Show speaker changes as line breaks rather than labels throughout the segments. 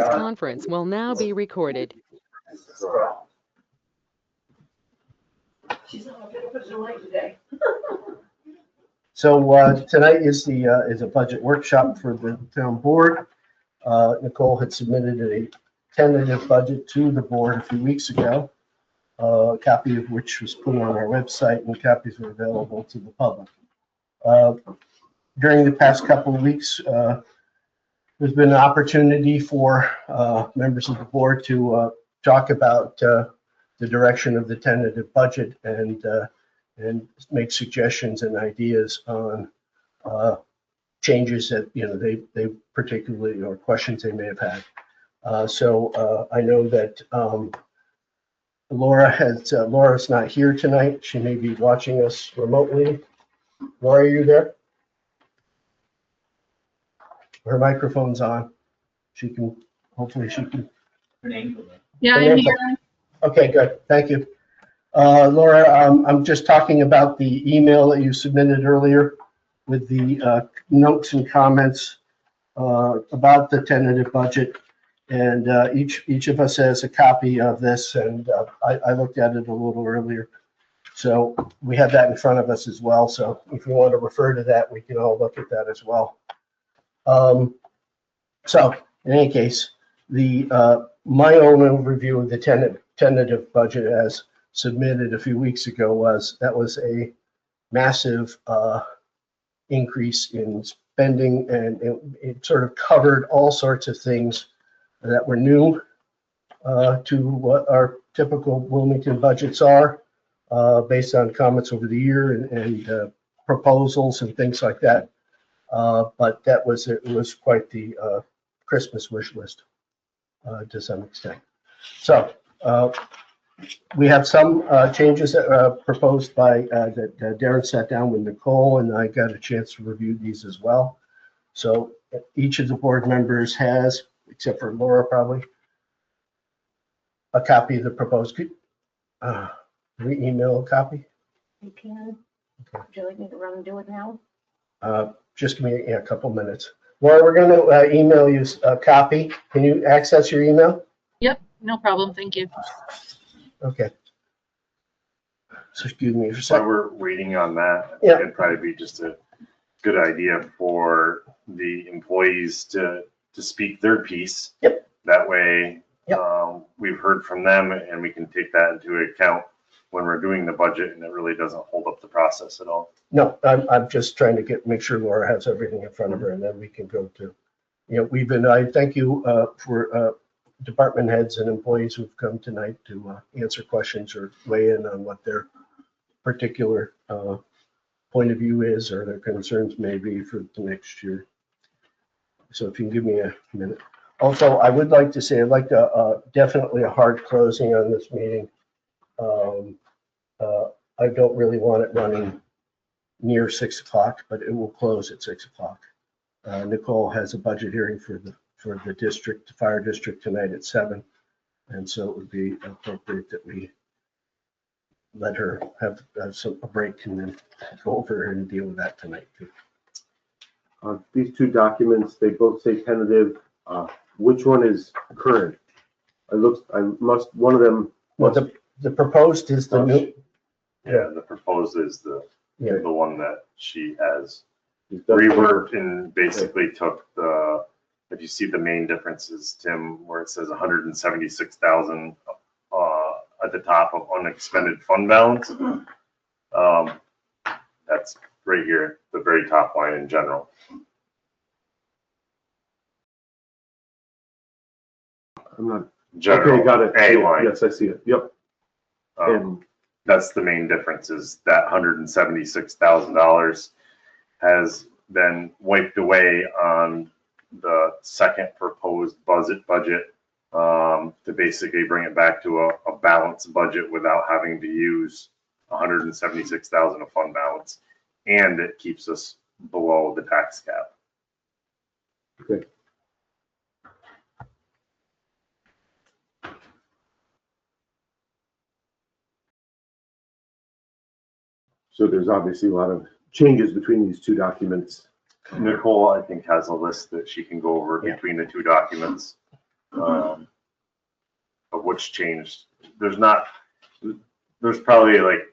This conference will now be recorded.
So tonight is a budget workshop for the town board. Nicole had submitted a tentative budget to the board a few weeks ago, a copy of which was put on our website, and copies were available to the public. During the past couple of weeks, there's been an opportunity for members of the board to talk about the direction of the tentative budget and make suggestions and ideas on changes that they particularly, or questions they may have had. So I know that Laura's not here tonight. She may be watching us remotely. Laura, are you there? Her microphone's on. Hopefully she can.
Yeah, I'm here.
Okay, good. Thank you. Laura, I'm just talking about the email that you submitted earlier with the notes and comments about the tentative budget. And each of us has a copy of this, and I looked at it a little earlier. So we have that in front of us as well. So if you want to refer to that, we can all look at that as well. So in any case, my own overview of the tentative budget as submitted a few weeks ago was a massive increase in spending, and it sort of covered all sorts of things that were new to what our typical Wilmington budgets are, based on comments over the year and proposals and things like that. But it was quite the Christmas wish list to some extent. So we have some changes that proposed by that Darren sat down with Nicole, and I got a chance to review these as well. So each of the board members has, except for Laura probably, a copy of the proposed. We email a copy?
You can. Okay. Would you like me to run and do it now?
Just give me a couple minutes. Laura, we're going to email you a copy. Can you access your email?
Yep, no problem. Thank you.
Okay. So excuse me for a
While
second.
we're waiting on that,
Yeah.
it'd probably be just a good idea for the employees to speak their piece.
Yep.
That way,
Yep.
We've heard from them and we can take that into account when we're doing the budget, and it really doesn't hold up the process at all.
No, I'm just trying to make sure Laura has everything in front of her, and then we can go to, I thank you for department heads and employees who've come tonight to answer questions or weigh in on what their particular point of view is or their concerns may be for the next year. So if you can give me a minute. Also, I would like to say I'd like to definitely a hard closing on this meeting. I don't really want it running near 6 o'clock, but it will close at 6 o'clock. Nicole has a budget hearing for the district, the fire district tonight at 7. And so it would be appropriate that we let her have a break and then go over and deal with that tonight too.
These two documents, they both say tentative. Which one is current? One of them.
Well, the proposed is the new.
Yeah, the proposed is the one that she has
He's done
reworked and basically took if you see the main differences, Tim, where it says 176,000 at the top of unexpended fund balance. That's right here, the very top line in general.
I'm not.
General,
Okay, got it.
A line.
Yes, I see it. Yep. And
That's the main difference, is that $176,000 has been wiped away on the second proposed budget to basically bring it back to a balanced budget without having to use 176,000 of fund balance, and it keeps us below the tax cap.
okay. So there's obviously a lot of changes between these two documents.
Nicole, I think, has a list that she can go over
Yeah.
between the two documents. Of what's changed. There's probably like,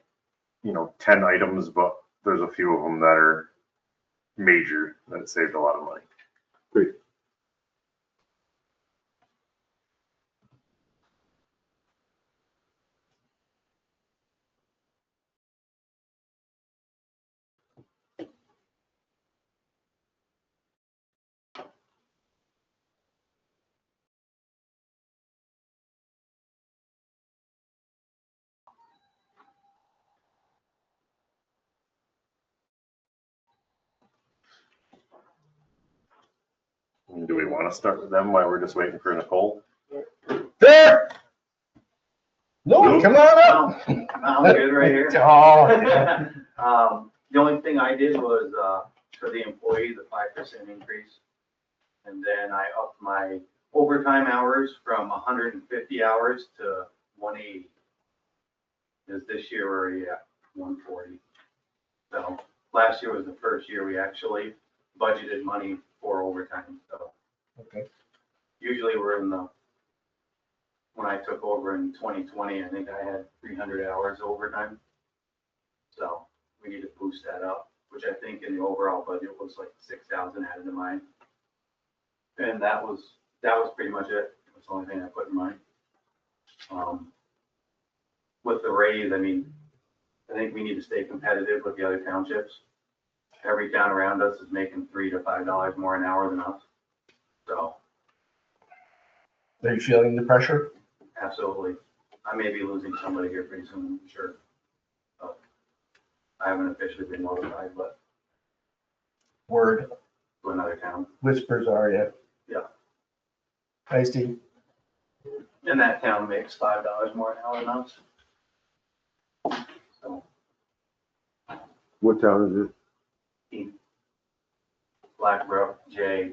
10 items, but there's a few of them that are major that saved a lot of money.
Great.
Do we want to start with them while we're just waiting for Nicole?
There! No, come on up.
I'm good right here.
Oh,
The only thing I did was, for the employee, the 5% increase. And then I upped my overtime hours from 150 hours to 180. Because this year we're already at 140. So last year was the first year we actually budgeted money for overtime, so.
Okay.
Usually we're when I took over in 2020, I think I had 300 hours overtime. So we need to boost that up, which I think in the overall budget was like 6,000 added to mine. And that was pretty much it. That's the only thing I put in mind. With the raise, I mean, I think we need to stay competitive with the other townships. Every town around us is making $3 to $5 more an hour than us. So
are you feeling the pressure?
absolutely. I may be losing somebody here pretty soon, I'm sure. I haven't officially been notified, but
Word,
to another town.
whispers are you?
Yeah.
Hi, Steve.
And that town makes $5 more an hour than us. So,
What town is it?
Blackbrook, Jay,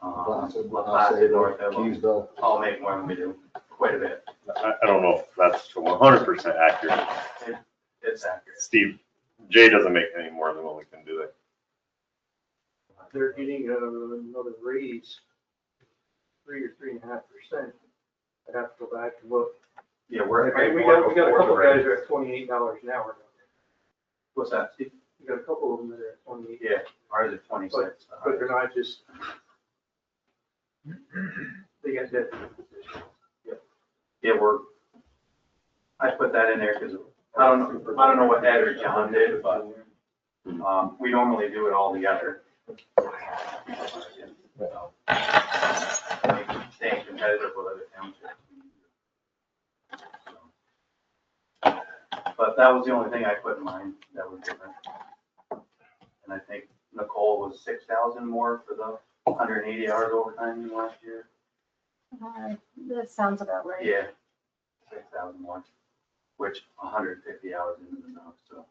Placid,
Placid, North Evans,
Keysville.
all make more than we do, quite a bit.
I don't know if that's 100% accurate.
It's accurate.
Steve, Jay doesn't make any more than what we can do.
They're getting another raise, 3 or 3.5%. I'd have to go back and look.
Yeah, we're.
We got a couple of guys who are at $28 an hour.
What's that, Steve?
We got a couple of them that are at 28.
Yeah, ours is 26.
But they're not just, they got different positions.
Yeah, I put that in there because I don't know what Ed or John did, but, we normally do it all together. So, staying competitive with other townships. But that was the only thing I put in mind that was different. And I think Nicole was 6,000 more for the 180 hours overtime than last year.
That sounds about right.
Yeah, 6,000 more, which 150 hours isn't enough, so,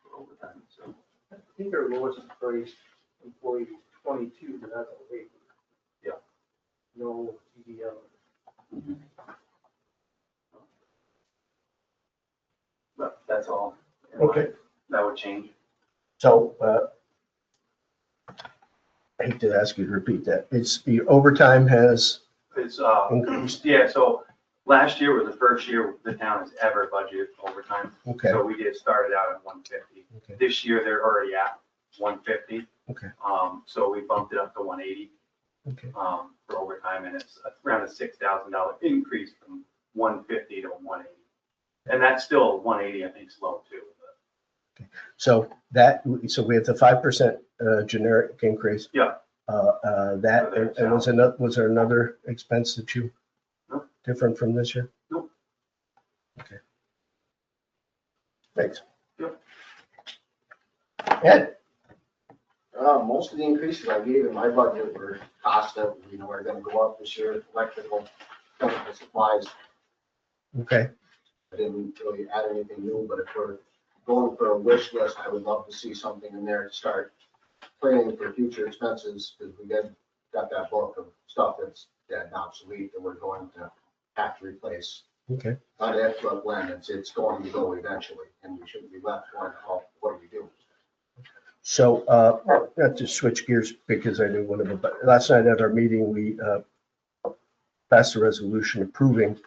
for overtime, so.
I think our lowest priced employee is 22, but that's a waiver.
Yeah.
No CDL.
But that's all.
Okay.
That would change.
So, I hate to ask you to repeat that. It's the overtime has
It's,
increased.
yeah, so last year was the first year the town has ever budgeted overtime.
Okay,
So we started out at 150.
Okay.
This year, they're already at 150.
Okay.
So we bumped it up to 180,
okay.
for overtime, and it's around a $6,000 increase from 150 to 180. And that's still 180, I think, is low too.
So we have the 5% generic increase.
Yeah.
That, and was there another expense that you,
No.
different from this year?
Nope.
Okay. Thanks.
Yep.
Ed?
Most of the increases I gave in my budget were costs that, are gonna go up this year, electrical, chemical supplies.
Okay,
I didn't really add anything new, but if we're going for a wish list, I would love to see something in there to start planning for future expenses, because we got that book of stuff that's dead and obsolete that we're going to have to replace.
okay.
Not if, but when, it's going to go eventually, and we shouldn't be left going, oh, what do we do?
So, not to switch gears because I knew one of them, but last night at our meeting, we pass a resolution approving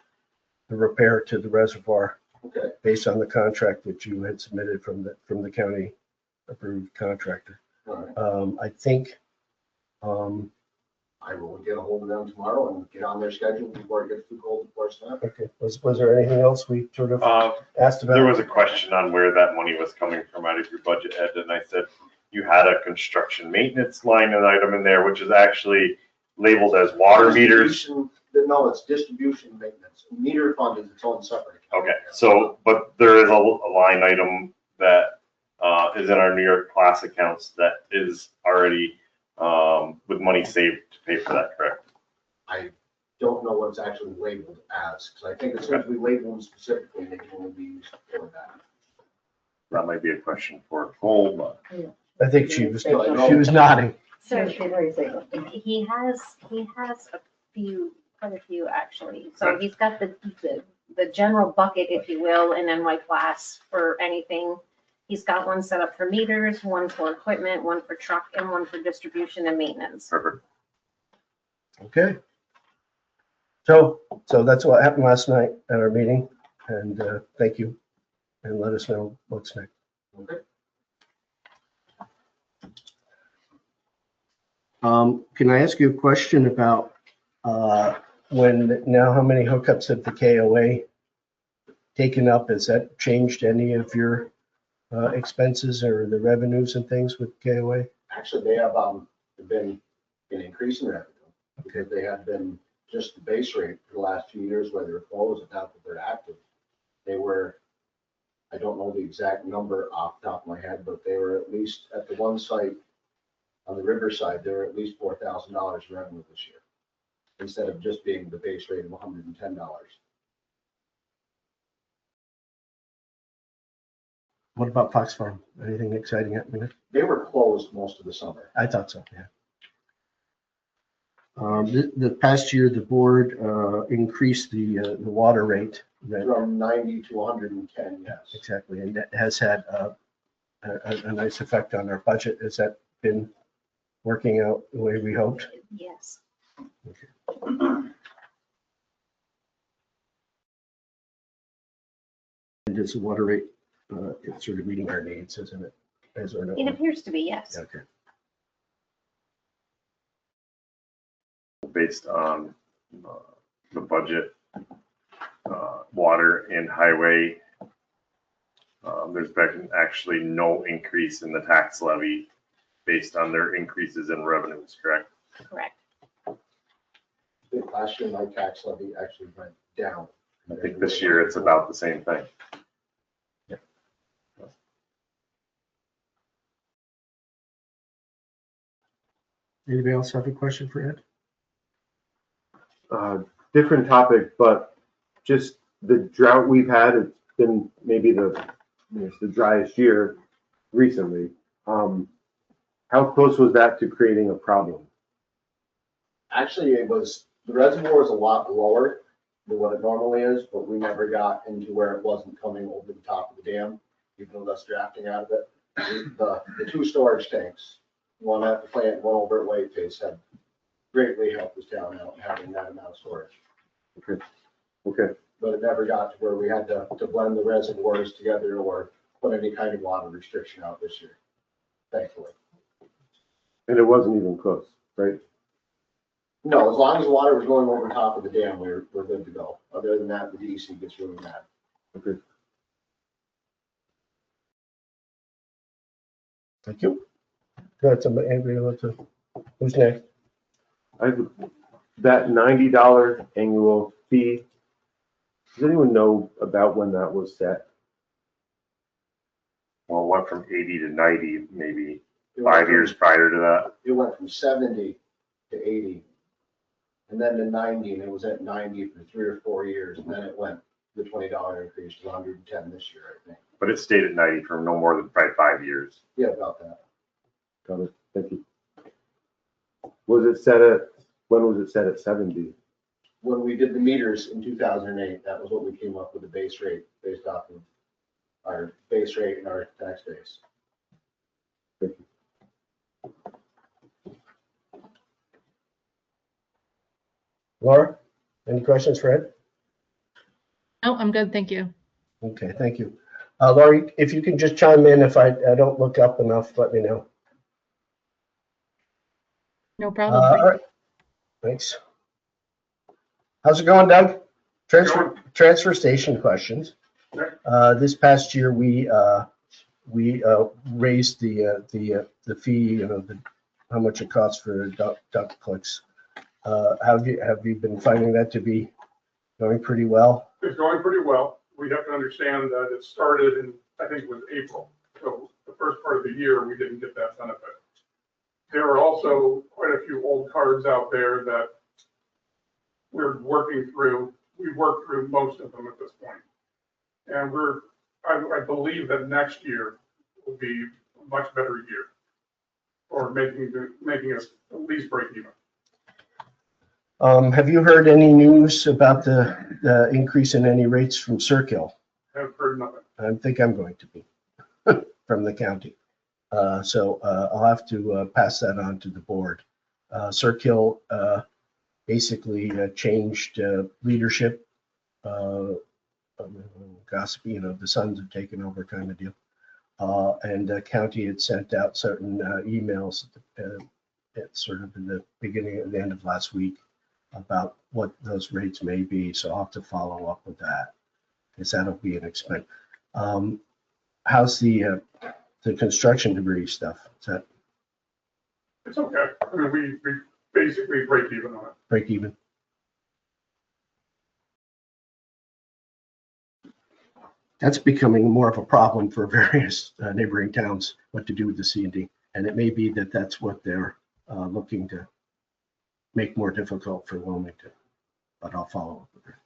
the repair to the reservoir
Okay,
based on the contract that you had submitted from the county approved contractor.
all right.
I think,
I will get a hold of them tomorrow and get on their schedule before it gets too cold, of course, now.
okay, was there anything else we sort of asked about?
There was a question on where that money was coming from out of your budget, Ed, and I said you had a construction maintenance line and item in there, which is actually labeled as water meters.
Distribution- No, it's distribution maintenance. Meter fund is its own separate account.
Okay, so, but there is a line item that is in our New York class accounts that is already with money saved to pay for that, correct?
I don't know what it's actually labeled as, because I think as soon as we label them specifically, they can only be used for that.
That might be a question for Cole, but
I think she was nodding.
So
He has quite a few actually. So he's got the general bucket, if you will, in NY class for anything. He's got one set up for meters, one for equipment, one for truck, and one for distribution and maintenance.
perfect.
Okay. So that's what happened last night at our meeting, and thank you, and let us know what's next.
Okay.
Can I ask you a question about how many hookups have the KOA taken up? Has that changed any of your expenses or the revenues and things with KOA?
Actually, they have been an increase in revenue because they have been just the base rate for the last 2 years where they were closed and now that they're active. They were, I don't know the exact number off the top of my head, but they were at least at the one site on the riverside, they were at least $4,000 in revenue this year instead of just being the base rate of $110.
What about Fox Farm? Anything exciting happening?
They were closed most of the summer.
I thought so, yeah. The past year, the board increased the water rate.
From 90 to 110, yes.
Exactly, and that has had a nice effect on our budget. Has that been working out the way we hoped?
Yes.
And is the water rate it's sort of meeting our needs, isn't it?
It appears to be, yes.
Okay.
Based on the budget, water and highway, there's been actually no increase in the tax levy based on their increases in revenues, correct?
Correct.
I think last year my tax levy actually went down.
I think this year it's about the same thing.
Anybody else have a question for Ed?
Different topic, but just the drought we've had, it's been maybe it's the driest year recently. How close was that to creating a problem?
Actually, the reservoir is a lot lower than what it normally is, but we never got into where it wasn't coming over the top of the dam, even though that's drafting out of it. The two storage tanks, one at the plant, one over at Whiteface, have greatly helped us down out having that amount of storage.
Okay,
But it never got to where we had to blend the reservoirs together or put any kind of water restriction out this year, thankfully.
and it wasn't even close, right?
No, as long as the water was going over top of the dam, we're good to go. Other than that, the DEC gets really mad.
Okay.
Thank you. Good, somebody, anybody want to, who's next?
That $90 annual fee, does anyone know about when that was set?
Well, it went from 80 to 90, maybe
It went
5
from-
years prior to that.
It went from 70 to 80, and then to 90, and it was at 90 for 3 or 4 years, and then it went, the $20 increase to 110 this year, I think.
But it stayed at 90 for no more than probably 5 years.
Yeah, about that.
Got it, thank you. When was it set at 70?
When we did the meters in 2008, that was what we came up with the base rate based off of our base rate and our tax base.
Laura? Any questions for Ed?
No, I'm good, thank you.
Okay, thank you. Laurie, if you can just chime in, if I don't look up enough, let me know.
No problem.
All
thank
right, thanks. How's it going, Doug? Transfer station questions. This past year, we raised the fee, how much it costs for duct clicks. Have you been finding that to be going pretty well?
It's going pretty well. We have to understand that it started in, I think it was April. So the first part of the year, we didn't get that benefit. There are also quite a few old cards out there that we're working through. We've worked through most of them at this point. And I believe that next year will be a much better year, or making us at least break even.
Have you heard any news about the increase in any rates from Circle?
I've heard nothing.
I think I'm going to be from the county. So I'll have to pass that on to the board. Circle basically changed leadership. Gossipy, the Sons have taken over kind of deal. And the county had sent out certain emails at sort of in the beginning and the end of last week about what those rates may be. So I'll have to follow up with that, because that'll be an expense. How's the construction debris stuff? Is that
It's okay. I mean, we basically break even on it.
break even? That's becoming more of a problem for various neighboring towns, what to do with the C&D. And it may be that that's what they're looking to make more difficult for Wilmington, but I'll follow up with her.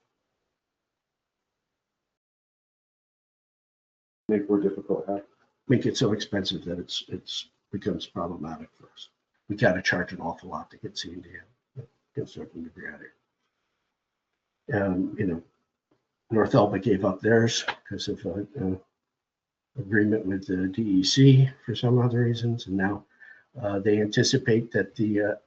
Make more difficult, huh?
Make it so expensive that it's becomes problematic for us. We gotta charge an awful lot to get C&D out, construction debris out here. North Elba gave up theirs because of agreement with the DEC for some other reasons, and now they anticipate that the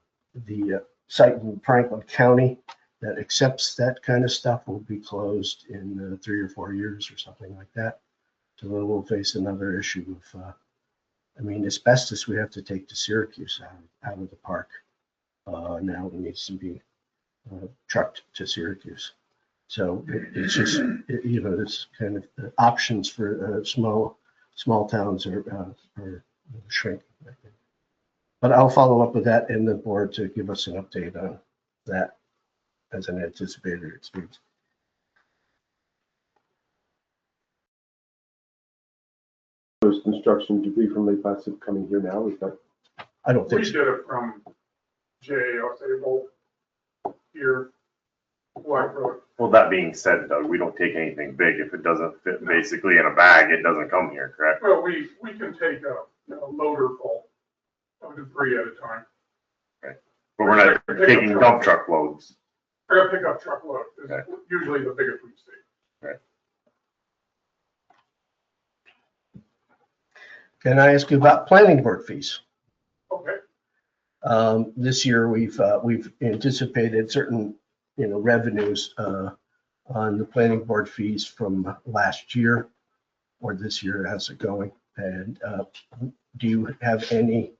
site in Franklin County that accepts that kind of stuff will be closed in 3 or 4 years or something like that. So we'll face another issue of, asbestos we have to take to Syracuse out of the park. Now it needs to be trucked to Syracuse. So it's just, this kind of the options for small towns are shrinking. But I'll follow up with that in the board to give us an update on that as an anticipated experience.
There's construction debris from Lake Placid coming here now, is that?
I don't think
We
so.
get it from JAO Sable here, Black Road.
Well, that being said, Doug, we don't take anything big. If it doesn't fit basically in a bag, it doesn't come here, correct?
Well, we can take a loader full of debris at a time.
But we're not taking dump truck loads.
I got pickup truck load is
Okay.
usually the biggest we see.
Can I ask you about planning board fees?
Okay.
This year, we've anticipated certain, revenues on the planning board fees from last year or this year. How's it going? And do you have any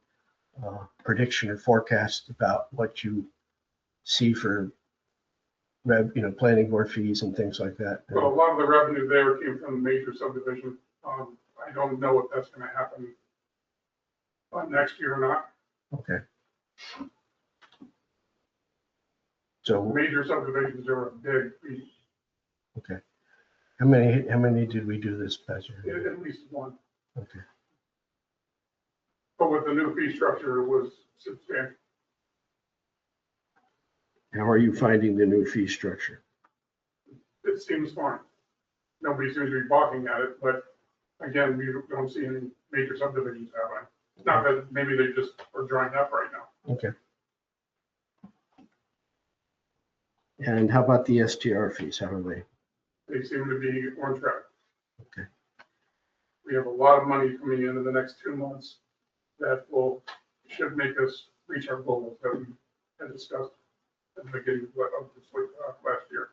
prediction or forecast about what you see for planning board fees and things like that?
Well, a lot of the revenue there came from the major subdivision. I don't know if that's gonna happen next year or not.
Okay. So,
Major subdivisions are a big fee,
okay. How many did we do this past year?
at least one.
Okay.
But with the new fee structure, it was substantial.
How are you finding the new fee structure?
It seems fine. Nobody seems to be balking at it, but again, we don't see any major subdivisions happening. Not that maybe they just are drying up right now.
Okay. And how about the STR fees? How are they?
They seem to be on track.
Okay.
We have a lot of money coming in the next 2 months that should make us reach our goals that we had discussed at the beginning of this last year.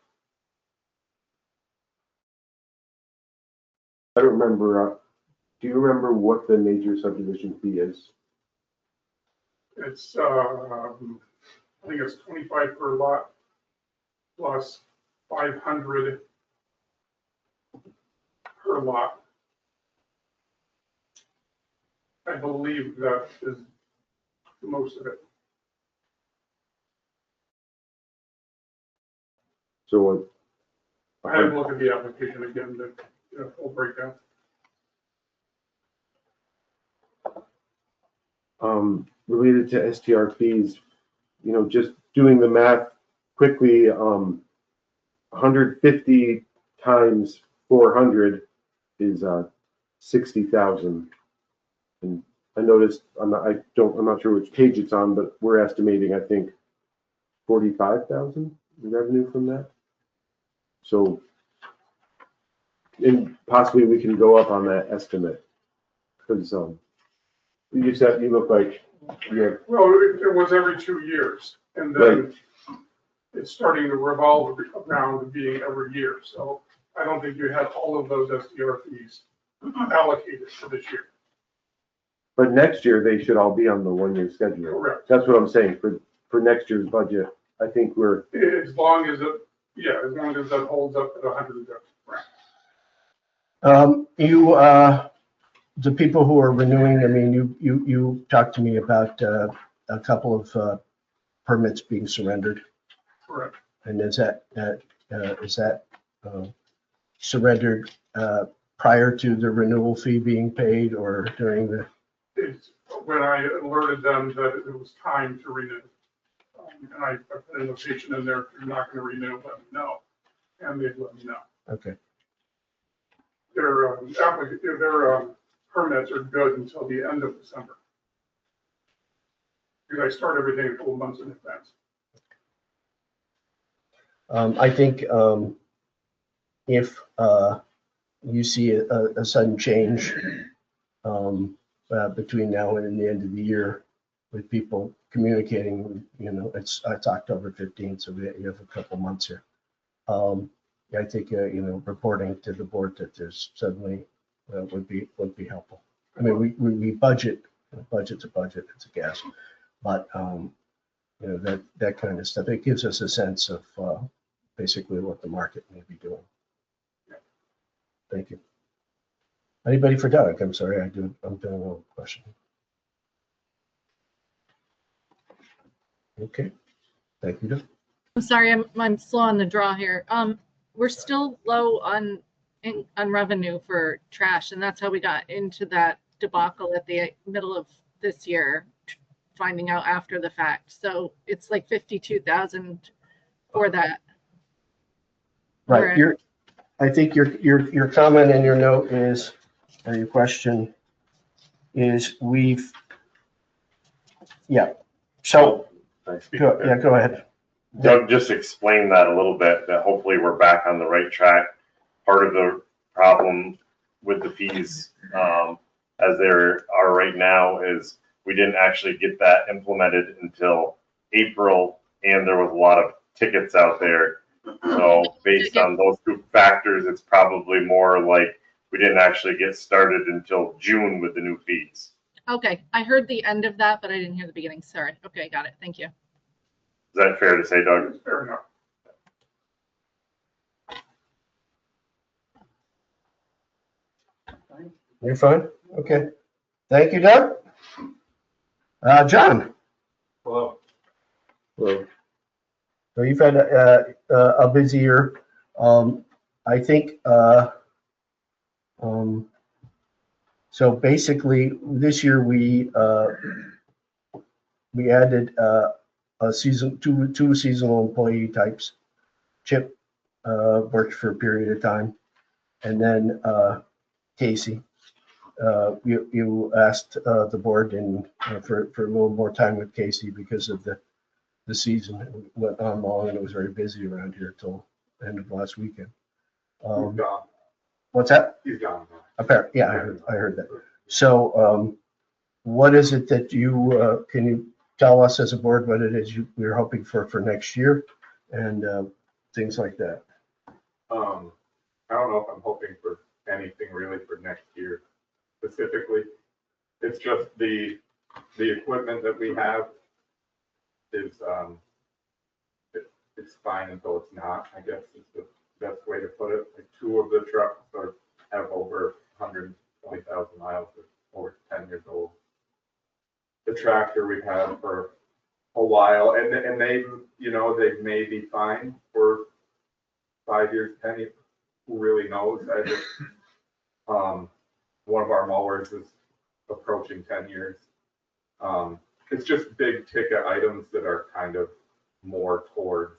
I don't remember, do you remember what the major subdivision fee is?
It's, I think it's 25 per lot plus 500 per lot. I believe that is most of it.
So what?
I had to look at the application again to get a full breakdown.
Related to STR fees, you know, just doing the math quickly, 150 times 400 is 60,000. And I noticed, I'm not sure which page it's on, but we're estimating, I think, 45,000 in revenue from that. So, and possibly we can go up on that estimate, because you said you look like you're
Well, it was every 2 years, and then it's starting to revolve around being every year. So I don't think you had all of those SDR fees allocated for this year.
But next year, they should all be on the 1-year schedule.
Correct.
That's what I'm saying, for next year's budget, I think we're,
As long as it, yeah, as long as that holds up at 100.
The people who are renewing, I mean, you talked to me about a couple of permits being surrendered.
Correct.
And is that surrendered prior to the renewal fee being paid or during the?
It's when I alerted them that it was time to renew. And I put a notation in there, if you're not going to renew, let me know. And they'd let me know.
Okay.
Their permits are good until the end of December. Because I start everything a couple months in advance.
I think if you see a sudden change between now and the end of the year with people communicating, you know, it's October 15th, so you have a couple months here. I think, you know, reporting to the board that there's suddenly would be helpful. I mean, we budget's a budget, it's a guess, but you know, that kind of stuff, it gives us a sense of basically what the market may be doing. Thank you. Anybody for Doug? I'm sorry, I'm doing a little question. Okay, thank you, Doug.
I'm sorry, I'm slow on the draw here. We're still low on revenue for trash, and that's how we got into that debacle at the middle of this year, finding out after the fact. So it's like 52,000 for that.
Right. I think your comment and your note is, or your question is, yeah. So, go ahead.
Doug just explained that a little bit, that hopefully we're back on the right track. Part of the problem with the fees as they are right now is we didn't actually get that implemented until April, and there was a lot of tickets out there. So based on those two factors, it's probably more like we didn't actually get started until June with the new fees.
Okay, I heard the end of that, but I didn't hear the beginning. Sorry. Okay, got it. Thank you.
Is that fair to say, Doug?
Fair enough.
You're fine? Okay. Thank you, Doug. John?
Hello.
So you've had a busy year. I think, so basically this year we added two seasonal employee types. Chip worked for a period of time, and then Casey. You asked the board for a little more time with Casey because of the season. It went on long and it was very busy around here till the end of last weekend. What's that?
He's gone.
Apparently, yeah, I heard that. So what is it that you, can you tell us as a board what it is we're hoping for next year and things like that.
I don't know if I'm hoping for anything really for next year specifically. It's just the equipment that we have is, it's fine until it's not, I guess is the best way to put it. Like 2 of the trucks have over 120,000 miles, or over 10 years old. The tractor we've had for a while, and they, you know, they may be fine for 5 years, 10 years, who really knows? I just, one of our mowers is approaching 10 years. It's just big ticket items that are kind of more towards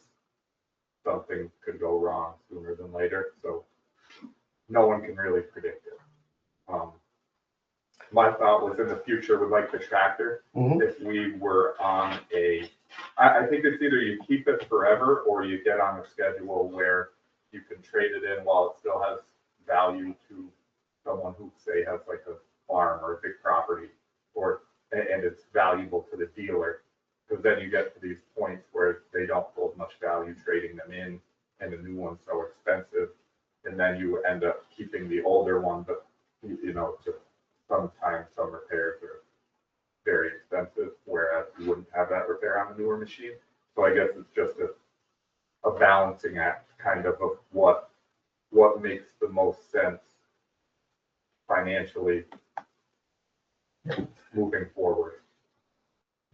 something could go wrong sooner than later, so no one can really predict it. My thought was in the future with like the tractor, if we were on I think it's either you keep it forever or you get on a schedule where you can trade it in while it still has value to someone who say has like a farm or a big property, and it's valuable to the dealer. Because then you get to these points where they don't hold much value trading them in, and the new one's so expensive, and then you end up keeping the older one, but you know, just sometimes some repairs are very expensive, whereas you wouldn't have that repair on a newer machine. So I guess it's just a balancing act kind of what makes the most sense financially moving forward.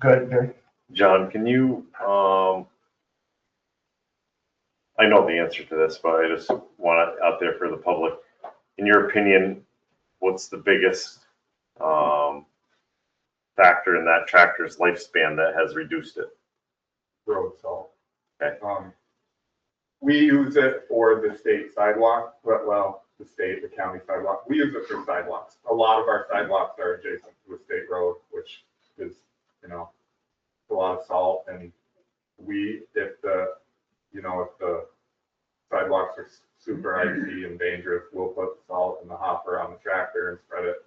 Good, Gary.
John, can you, I know the answer to this, but I just want it out there for the public. In your opinion, what's the biggest factor in that tractor's lifespan that has reduced it?
Road salt.
Okay.
We use it for the state sidewalk, well, the county sidewalk. We use it for sidewalks. A lot of our sidewalks are adjacent to a state road, which is, you know, a lot of salt. And if the sidewalks are super icy and dangerous, we'll put the salt in the hopper on the tractor and spread it.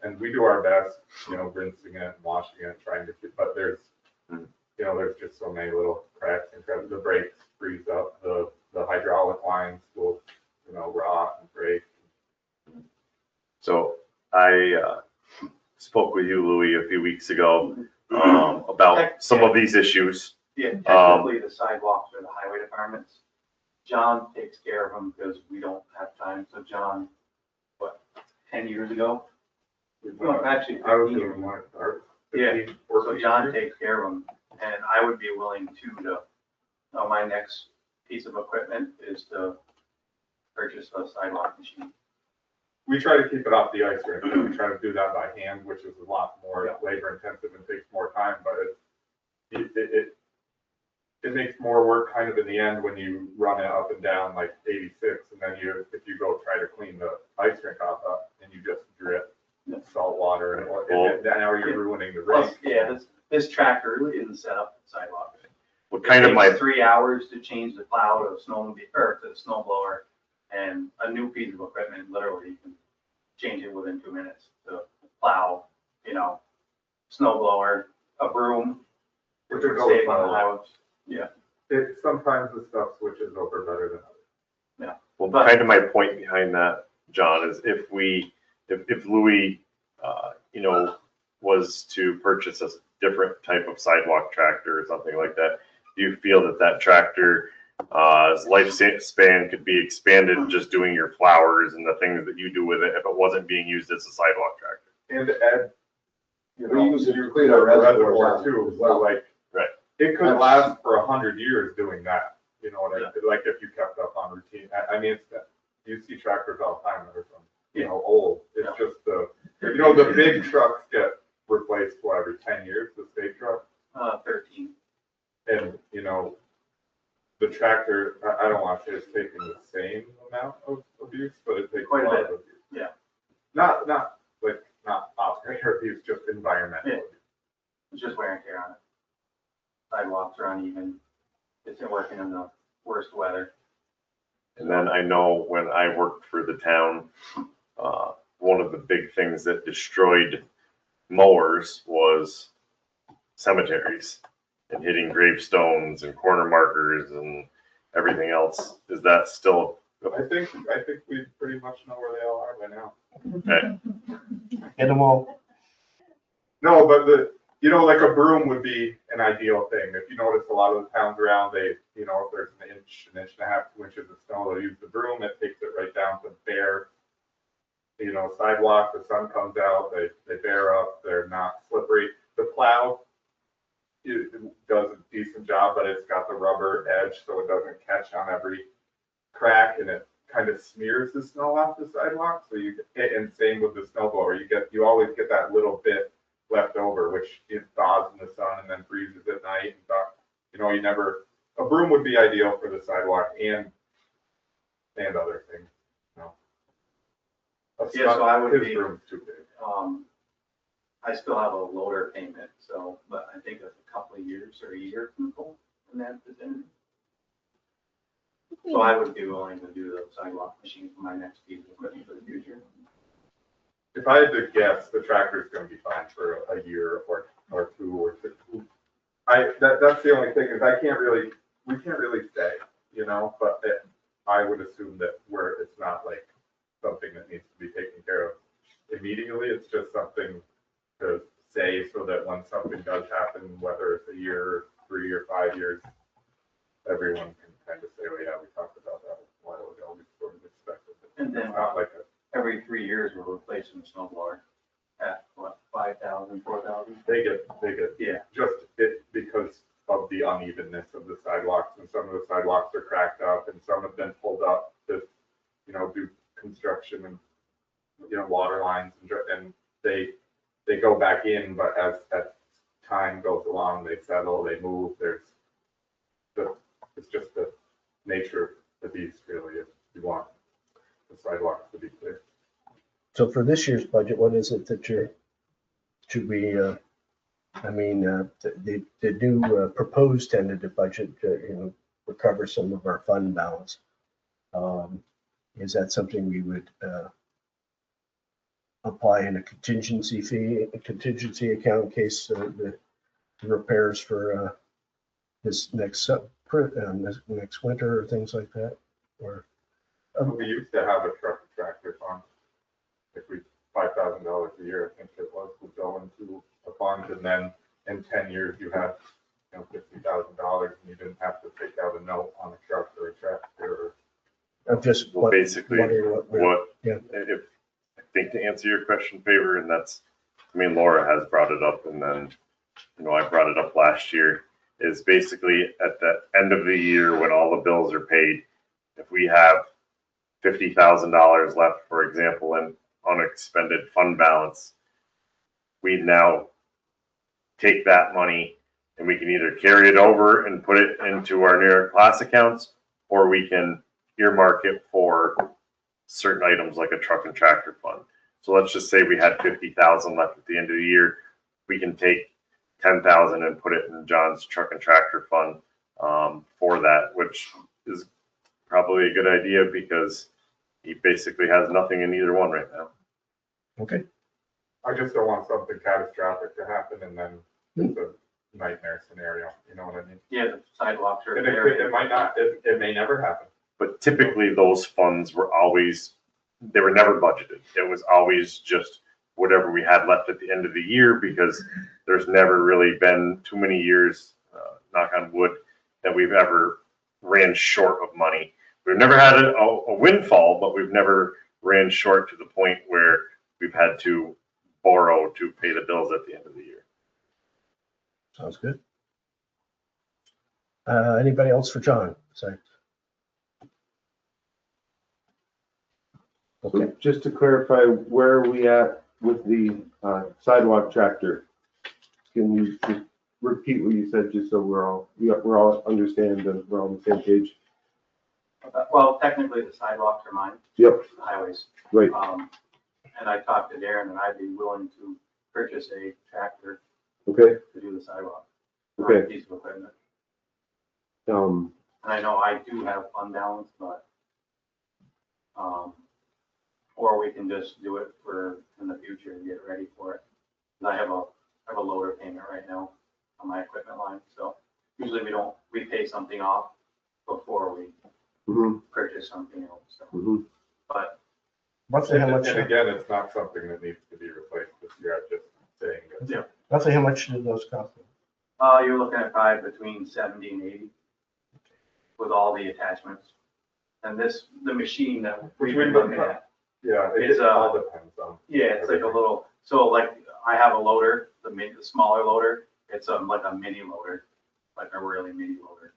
And we do our best, you know, rinsing it and washing it, trying to keep, but there's just so many little cracks and cracks. The brakes freeze up, the hydraulic lines will, you know, rot and break.
So I spoke with you, Louis, a few weeks ago about some of these issues.
Yeah, technically the sidewalks are the highway departments. John takes care of them because we don't have time. So John, 10 years ago? No, actually,
I was
15 years
doing
ago.
my part.
Yeah, so John takes care of them, and I would be willing to my next piece of equipment is to purchase a sidewalk machine.
We try to keep it off the ice rink. We try to do that by hand, which is a lot more labor intensive and takes more time, but it makes more work kind of in the end when you run it up and down like 86, and then if you go try to clean the ice rink off and you just drip salt water and now you're ruining the rink.
Yeah, this tractor isn't set up for sidewalk.
What kind of
It takes 3 hours to change the plow to the snow blower, and a new piece of equipment, literally, you can change it within 2 minutes. The plow, you know, snow blower, a broom, which would save on the highways. Yeah.
Sometimes the stuff switches over better than others.
Well, kind of my point behind that, John, is if Louis, was to purchase a different type of sidewalk tractor or something like that, do you feel that tractor, lifespan could be expanded just doing your flowers and the things that you do with it if it wasn't being used as a sidewalk tractor?
And add, you
We
know,
use it to
you
clean
clean
our
our
reservoirs
reservoir too,
as
so
well.
like,
Right.
it could last for 100 years doing that, you know what I mean? Like if you kept up on routine. I mean, you see tractors all the time that are from, you know, old. It's just the big trucks get replaced every 10 years, the state truck.
13.
And, you know, the tractor, I don't want to say it's taking the same amount of abuse, but it takes
Quite a
lot
bit.
of abuse.
Yeah.
Not operator abuse, just environmental
Yeah.
abuse.
It's just wear and tear on it. Sidewalks are uneven. It's been working in the worst weather.
And then I know when I worked for the town, one of the big things that destroyed mowers was cemeteries and hitting gravestones and corner markers and everything else. Is that still?
I think we pretty much know where they all are by now.
Okay.
Get them all.
No, but like a broom would be an ideal thing. If you notice a lot of the towns around, if there's an inch and a half, 2 inches of snow, they'll use the broom. It takes it right down to bare, sidewalk. The sun comes out, they bear up, they're not slippery. The plow does a decent job, but it's got the rubber edge so it doesn't catch on every crack, and it kind of smears the snow off the sidewalk. So and same with the snow blower, you always get that little bit left over, which it thaws in the sun and then freezes at night. And a broom would be ideal for the sidewalk and other things.
Yeah, so I would
His
be,
broom's too big.
I still have a loader payment, but I think it's a couple of years or a year from Cole in that position. So I would be willing to do the sidewalk machine for my next piece of equipment for the future.
If I had to guess, the tractor's gonna be fine for a year or two or three. That's the only thing is we can't really say, but I would assume that it's not like something that needs to be taken care of immediately. It's just something to say so that when something does happen, whether it's a year, or 3 or 5 years, everyone can kind of say, oh yeah, we talked about that a while ago, we sort of expected it.
And then
It's not like
every 3 years, we're replacing the snow blower at what, 5,000, 4,000?
they get,
Yeah.
just it because of the unevenness of the sidewalks, and some of the sidewalks are cracked up and some have been pulled up to, do construction and, water lines and they go back in, but as time goes along, they settle, they move, it's just the nature of the beast really, if you want the sidewalks to be clear.
So for this year's budget, what is it that should we, the new proposed tentative budget, recover some of our fund balance. Is that something we would apply in a contingency account in case the repairs for this next winter or things like that? Or
We used to have a truck and tractor fund. If $5,000 a year, I think it was, would go into a fund, and then in 10 years you had, $50,000, and you didn't have to take out a note on a truck or a tractor.
I'm just
Well, basically,
wondering
if I think to answer your question, Favor, and Laura has brought it up, and then, I brought it up last year, is basically at the end of the year when all the bills are paid, if we have $50,000 left, for example, in unexpended fund balance, we now take that money and we can either carry it over and put it into our New York class accounts, or we can earmark it for certain items like a truck and tractor fund. So let's just say we had 50,000 left at the end of the year. We can take 10,000 and put it in John's truck and tractor fund for that, which is probably a good idea because he basically has nothing in either one right now.
Okay.
I just don't want something catastrophic to happen and then it's a nightmare scenario, you know what I mean?
Yeah, the sidewalks are
And
there.
it might not, it may never happen.
But typically those funds were they were never budgeted. It was always just whatever we had left at the end of the year, because there's never really been too many years, knock on wood, that we've ever ran short of money. We've never had a windfall, but we've never ran short to the point where we've had to borrow to pay the bills at the end of the year.
Sounds good. Anybody else for John? Sorry. Okay.
So just to clarify, where are we at with the sidewalk tractor? Can you just repeat what you said, just so we're all understand and we're all on the same page?
Well, technically the sidewalks are mine.
Yep.
The highways.
Right.
And I talked to Darren and I'd be willing to purchase a tractor
Okay.
to do the sidewalk.
Okay.
Piece of equipment.
Um,
And I know I do have fund balance, but, or we can just do it in the future and get ready for it. And I have a loader payment right now on my equipment line, so usually we pay something off before we
Mhm,
purchase something else, so,
mhm.
but
Roughly how much,
And again, it's not something that needs to be replaced this year, I'm just saying that.
roughly how much did those cost?
you're looking at probably between 70 and 80 with all the attachments. And the machine that we've been looking at,
Yeah,
It's,
it all depends on.
yeah, it's like a little, so like I have a loader, the smaller loader, it's like a mini loader, like a really mini loader.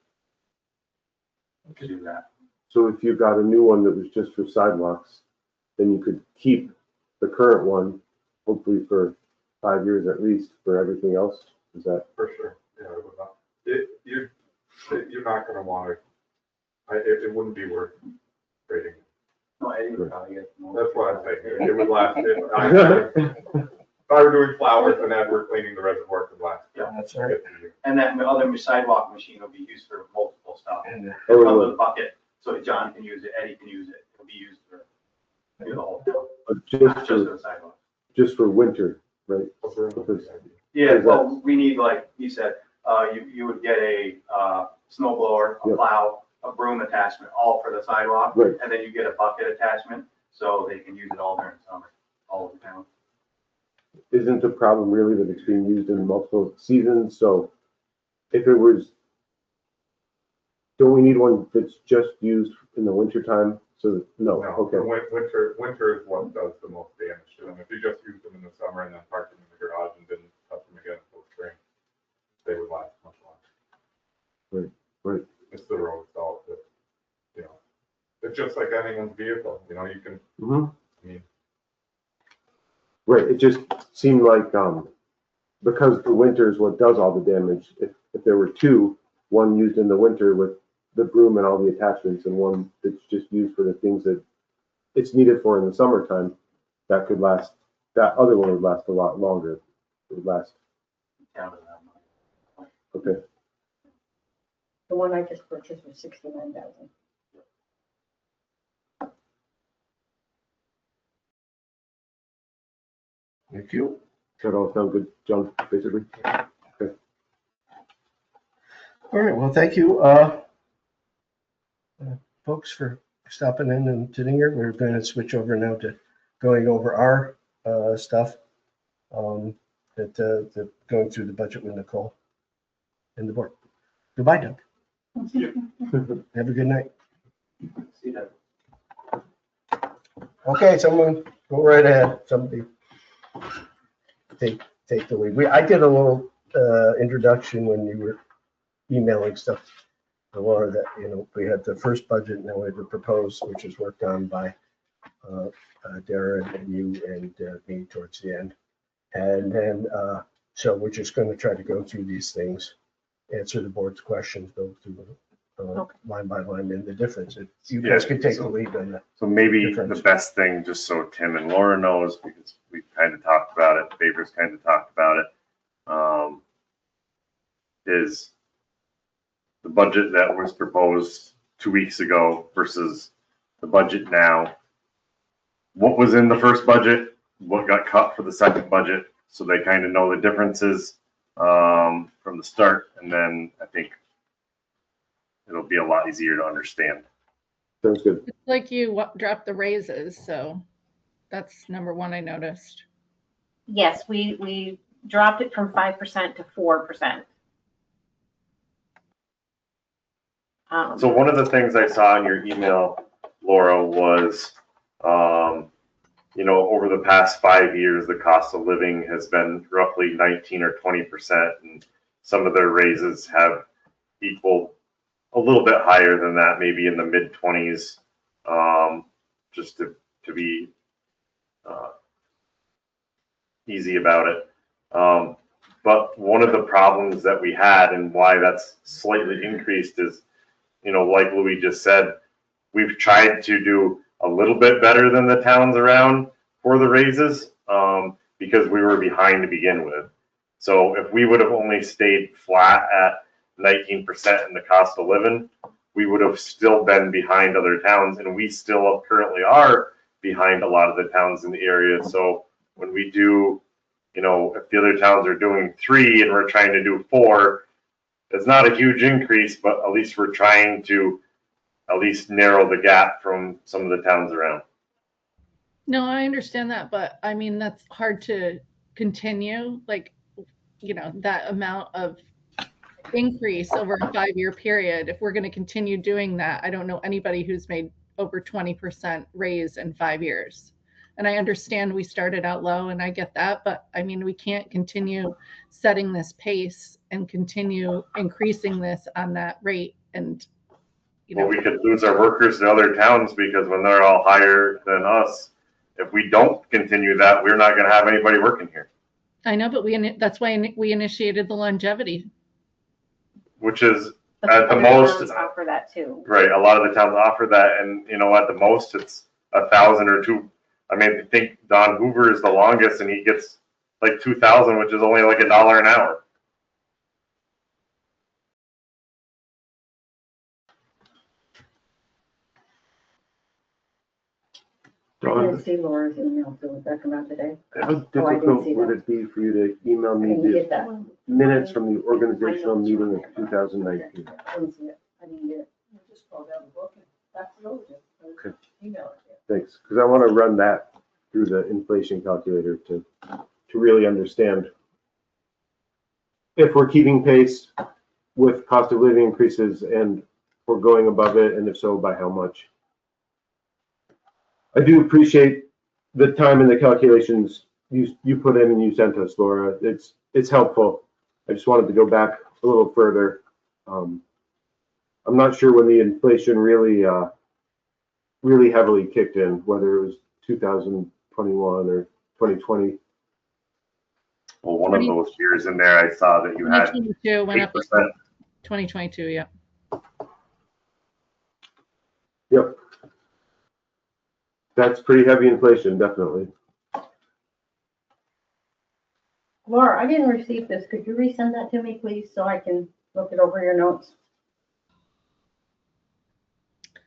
To do that.
So if you got a new one that was just for sidewalks, then you could keep the current one, hopefully for 5 years at least, for everything else. Is that?
For sure, yeah, it would not, you're not gonna want to, it wouldn't be worth trading.
No, Eddie would probably get more.
That's what I'm saying, it would last, if I were doing flowers and then we're cleaning the reservoir, it could last.
Yeah,
that's right.
50 years.
And that other sidewalk machine will be used for multiple stuff.
And,
It
Oh,
comes
it
with a
would.
bucket, so John can use it, Eddie can use it, it'll be used for the whole town,
Just
not just
for,
for the sidewalk.
just for winter, right?
Because-
Yeah,
Is
well, we need, like you said, you would get a snow blower, a
Yep.
plow, a broom attachment, all for the sidewalk.
Right.
And then you get a bucket attachment, so they can use it all during summer, all over town.
Isn't the problem really that it's being used in multiple seasons? So if it was, don't we need one that's just used in the winter time? So, no,
No,
okay.
the winter is what does the most damage to them. If you just used them in the summer and then parked them in the garage and didn't touch them again until spring, they would last much longer.
Right.
It's the road salt that, it's just like anyone's vehicle, you can,
Mhm.
I mean,
Right, it just seemed like, because the winter is what does all the damage, if there were two, one used in the winter with the broom and all the attachments, and one that's just used for the things that it's needed for in the summertime, that could last, that other one would last a lot longer. It would last,
Town doesn't have money.
okay.
The one I just purchased was 69,000.
thank you.
Does that all sound good, John, basically?
All right, well, thank you, folks, for stopping in and sitting here. We're going to switch over now to going over our stuff, that going through the budget with Nicole and the board. Goodbye, Doug. Have a good night.
See that?
Okay, someone go right ahead. Somebody take the lead. I did a little introduction when you were emailing stuff to Laura that, we had the first budget, and then we had the proposed, which was worked on by Dara and you and me towards the end. And then, so we're just going to try to go through these things, answer the board's questions, go through line by line, and the difference. You guys
Yeah,
can take
so-
the lead on that.
So maybe
Difference.
the best thing, just so Tim and Laura knows, because we've kind of talked about it, Favors kind of talked about it, is the budget that was proposed 2 weeks ago versus the budget now. What was in the first budget, what got cut for the second budget, so they kind of know the differences from the start, and then I think it'll be a lot easier to understand.
Sounds good.
It's like you dropped the raises, so that's number one I noticed.
Yes, we dropped it from 5% to 4%.
So one of the things I saw in your email, Laura, was, over the past 5 years, the cost of living has been roughly 19 or 20%, and some of their raises have equaled a little bit higher than that, maybe in the mid 20s, just to be easy about it. But one of the problems that we had and why that's slightly increased is, like Louis just said, we've tried to do a little bit better than the towns around for the raises, because we were behind to begin with. So if we would have only stayed flat at 19% in the cost of living, we would have still been behind other towns, and we still currently are behind a lot of the towns in the area. So when we do you know, if the other towns are doing 3 and we're trying to do 4, it's not a huge increase, but at least we're trying to at least narrow the gap from some of the towns around.
No, I understand that, but I mean, that's hard to continue, like, you know, that amount of increase over a 5-year period. If we're going to continue doing that, I don't know anybody who's made over 20% raise in 5 years. And I understand we started out low and I get that, but I mean, we can't continue setting this pace and continue increasing this on that rate. And, you know,
Well, we could lose our workers to other towns because when they're all higher than us, if we don't continue that, we're not going to have anybody working here.
I know, but that's why we initiated the longevity.
Which is
But
at the
other
most,
towns offer that too.
right, a lot of the towns offer that, and you know, at the most, it's 1,000 or 2. I mean, I think Don Hoover is the longest, and he gets like 2,000, which is only like $1 an hour.
I
Dawn,
didn't see Laura's email, so was that come out today?
how
I didn't
difficult
see
would
that.
it be for you to email
I
me
didn't
the
get that.
minutes from the organizational meeting of 2019?
I didn't see it. I didn't get it. I just pulled out the book and that's it over there.
Okay.
Email it.
Thanks, because I want to run that through the inflation calculator to really understand if we're keeping pace with cost of living increases and we're going above it, and if so, by how much. I do appreciate the time and the calculations you put in and you sent us, Laura. It's helpful. I just wanted to go back a little further. I'm not sure when the inflation really heavily kicked in, whether it was 2021 or 2020.
Well, one of those years in there, I saw that you had
2022 went up
8%.
2022, yeah.
Yep. That's pretty heavy inflation, definitely.
Laura, I didn't receive this. Could you resend that to me, please, so I can look it over your notes?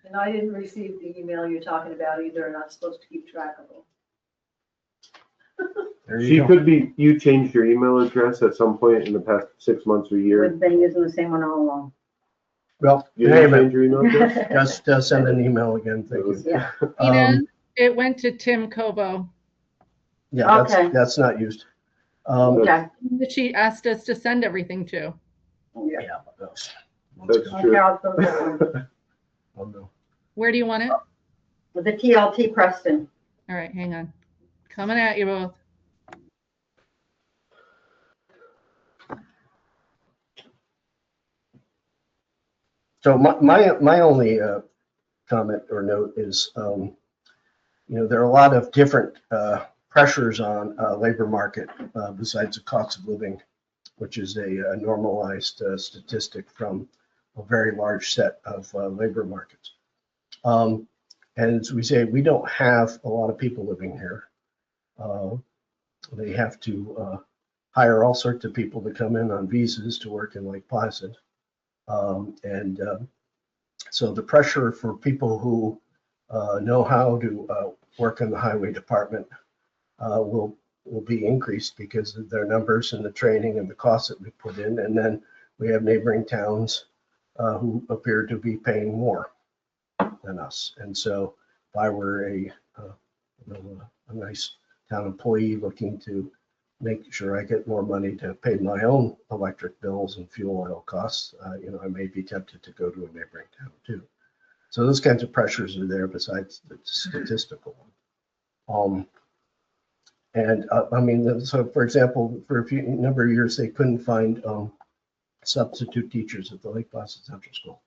And I didn't receive the email you're talking about either, and I'm supposed to keep track of them.
There you
She
go.
could be, you changed your email address at some point in the past 6 months or year.
We've been using the same one all along.
Well,
You
hey,
didn't
man,
change your email address?
just send an email again, thank you.
Yeah.
Tina, it went to Tim Kobo.
Yeah,
Okay.
that's not used.
Okay.
That she asked us to send everything to.
Yeah, but that's
That's
Okay,
true.
I'll go with that one.
oh, no.
Where do you want it? All
With the TLT Preston.
right, hang on. Coming at you both.
So my only comment or note is, there are a lot of different pressures on labor market besides the cost of living, which is a normalized statistic from a very large set of labor markets. And as we say, we don't have a lot of people living here. They have to hire all sorts of people to come in on visas to work in Lake Placid. So the pressure for people who know how to work in the highway department will be increased because of their numbers and the training and the costs that we put in. And then we have neighboring towns who appear to be paying more than us. And so if I were a nice town employee looking to make sure I get more money to pay my own electric bills and fuel oil costs, I may be tempted to go to a neighboring town too. So those kinds of pressures are there besides the statistical one. So for example, for a number of years, they couldn't find substitute teachers at the Lake Placid Central School.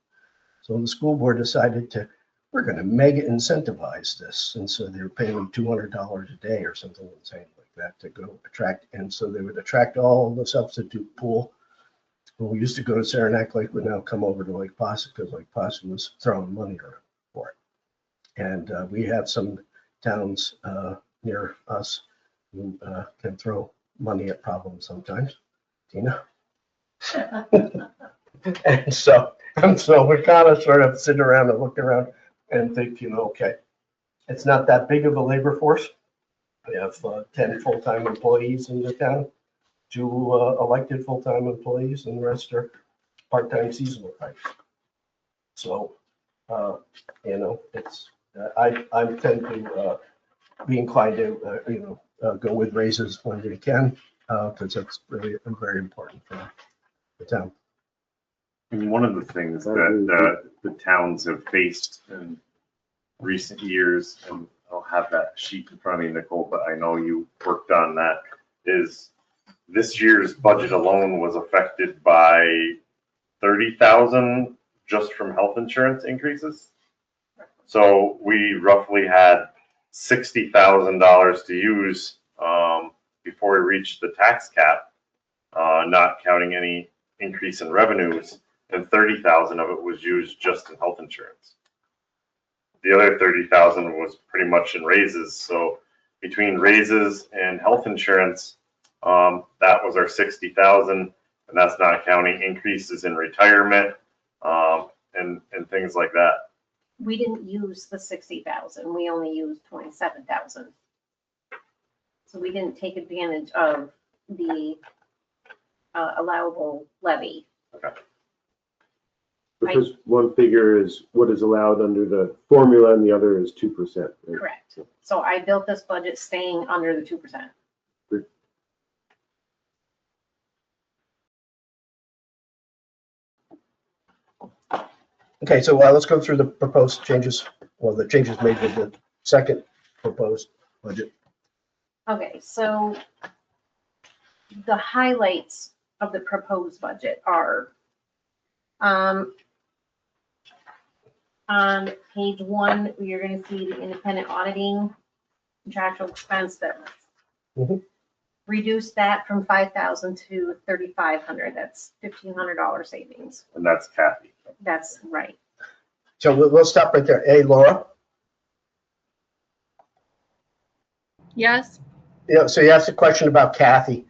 So the school board decided we're going to mega incentivize this. And so they were paying them $200 a day or something insane like that to go attract. And so they would attract all the substitute pool who used to go to Saranac Lake would now come over to Lake Placid because Lake Placid was throwing money around for it. And we have some towns near us who can throw money at problems sometimes. Tina? And so we kind of sort of sit around and look around and think, okay, it's not that big of a labor force. We have 10 full-time employees in the town, 2 elected full-time employees, and the rest are part-time seasonal types. So, it's, I tend to be inclined to, go with raises when we can, because that's really very important for the town.
And one of the things that the towns have faced in recent years, and I'll have that sheet in front of me, Nicole, but I know you worked on that, is this year's budget alone was affected by 30,000 just from health insurance increases. So we roughly had $60,000 to use before we reached the tax cap, not counting any increase in revenues, and 30,000 of it was used just in health insurance. The other 30,000 was pretty much in raises. So between raises and health insurance, that was our 60,000, and that's not counting increases in retirement and things like that.
We didn't use the 60,000, we only used 27,000. So we didn't take advantage of the allowable levy.
Okay.
Because one figure is what is allowed under the formula and the other is 2%. Right?
Correct. So I built this budget staying under the 2%.
Okay, so let's go through the proposed changes, well, the changes made with the second proposed budget.
Okay, so the highlights of the proposed budget are on page 1, you're going to see the independent auditing contractual expense that reduce that from 5,000 to 3,500. That's $1,500 savings.
And that's Kathy.
That's right.
So we'll stop right there. Hey, Laura?
Yes,
Yeah, so you asked a question about Kathy.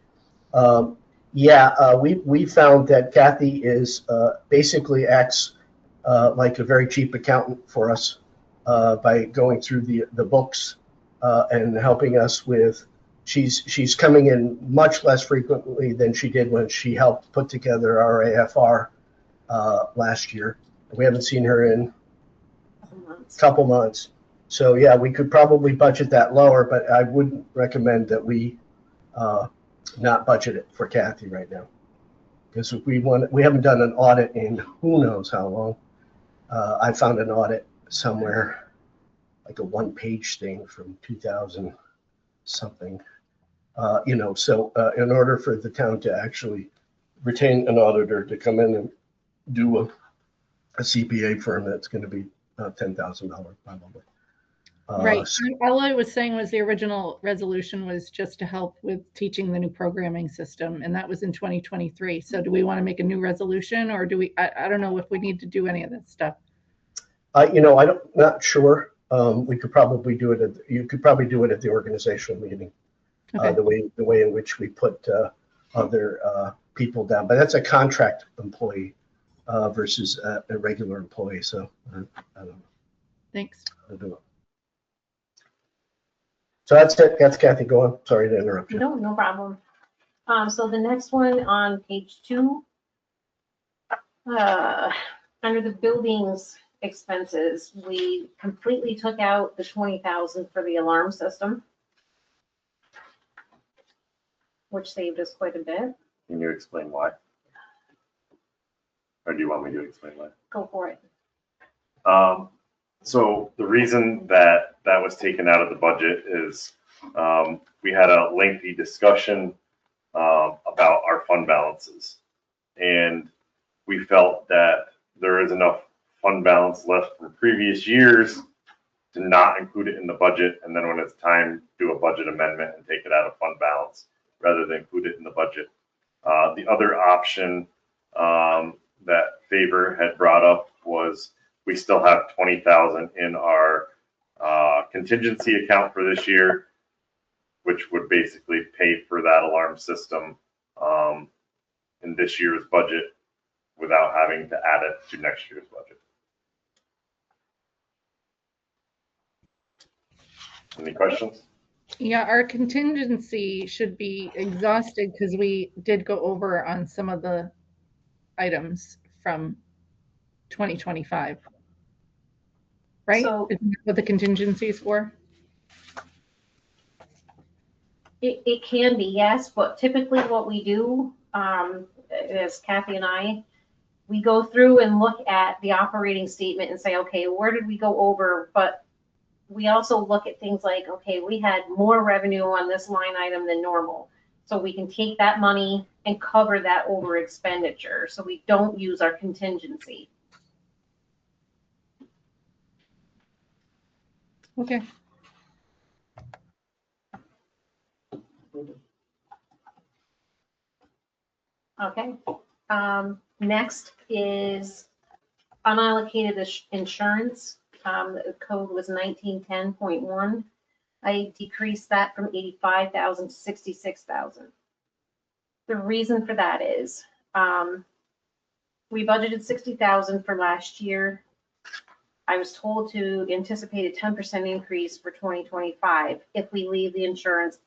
We found that Kathy is basically acts like a very cheap accountant for us by going through the books and helping us with. She's coming in much less frequently than she did when she helped put together our AFR last year. We haven't seen her in a couple months. So yeah, we could probably budget that lower, but I wouldn't recommend that we not budget it for Kathy right now. Because we haven't done an audit in who knows how long. I found an audit somewhere, like a 1-page thing from 2000 something. So in order for the town to actually retain an auditor to come in and do a CPA firm, that's going to be $10,000 probably.
right. All I was saying was the original resolution was just to help with teaching the new programming system, and that was in 2023. So do we want to make a new resolution, or do we, I don't know if we need to do any of that stuff.
Not sure. We could probably do it. You could probably do it at the organizational meeting.
Okay.
The way in which we put other people down, but that's a contract employee versus a regular employee. So I don't know.
Thanks.
I'll do it. So that's it. That's Kathy. Go on. Sorry to interrupt you.
No problem. So the next one on page 2, under the buildings expenses, we completely took out the 20,000 for the alarm system, which saved us quite a bit.
Can you explain why? Or do you want me to explain why?
Go for it.
So the reason that was taken out of the budget is we had a lengthy discussion about our fund balances. And we felt that there is enough fund balance left from previous years to not include it in the budget. And then when it's time, do a budget amendment and take it out of fund balance rather than include it in the budget. The other option that Faber had brought up was we still have 20,000 in our contingency account for this year, which would basically pay for that alarm system in this year's budget without having to add it to next year's budget. Any questions?
Yeah, our contingency should be exhausted because we did go over on some of the items from 2025. Right?
So
Isn't that what the contingency is for?
it can be, yes, but typically what we do, as Kathy and I, we go through and look at the operating statement and say, okay, where did we go over? But we also look at things like, okay, we had more revenue on this line item than normal. So we can take that money and cover that over expenditure. So we don't use our contingency.
Okay.
Okay. Next is unallocated insurance. The code was 1910.1. I decreased that from 85,000 to 66,000. The reason for that is, we budgeted 60,000 for last year. I was told to anticipate a 10% increase for 2025 if we leave the insurance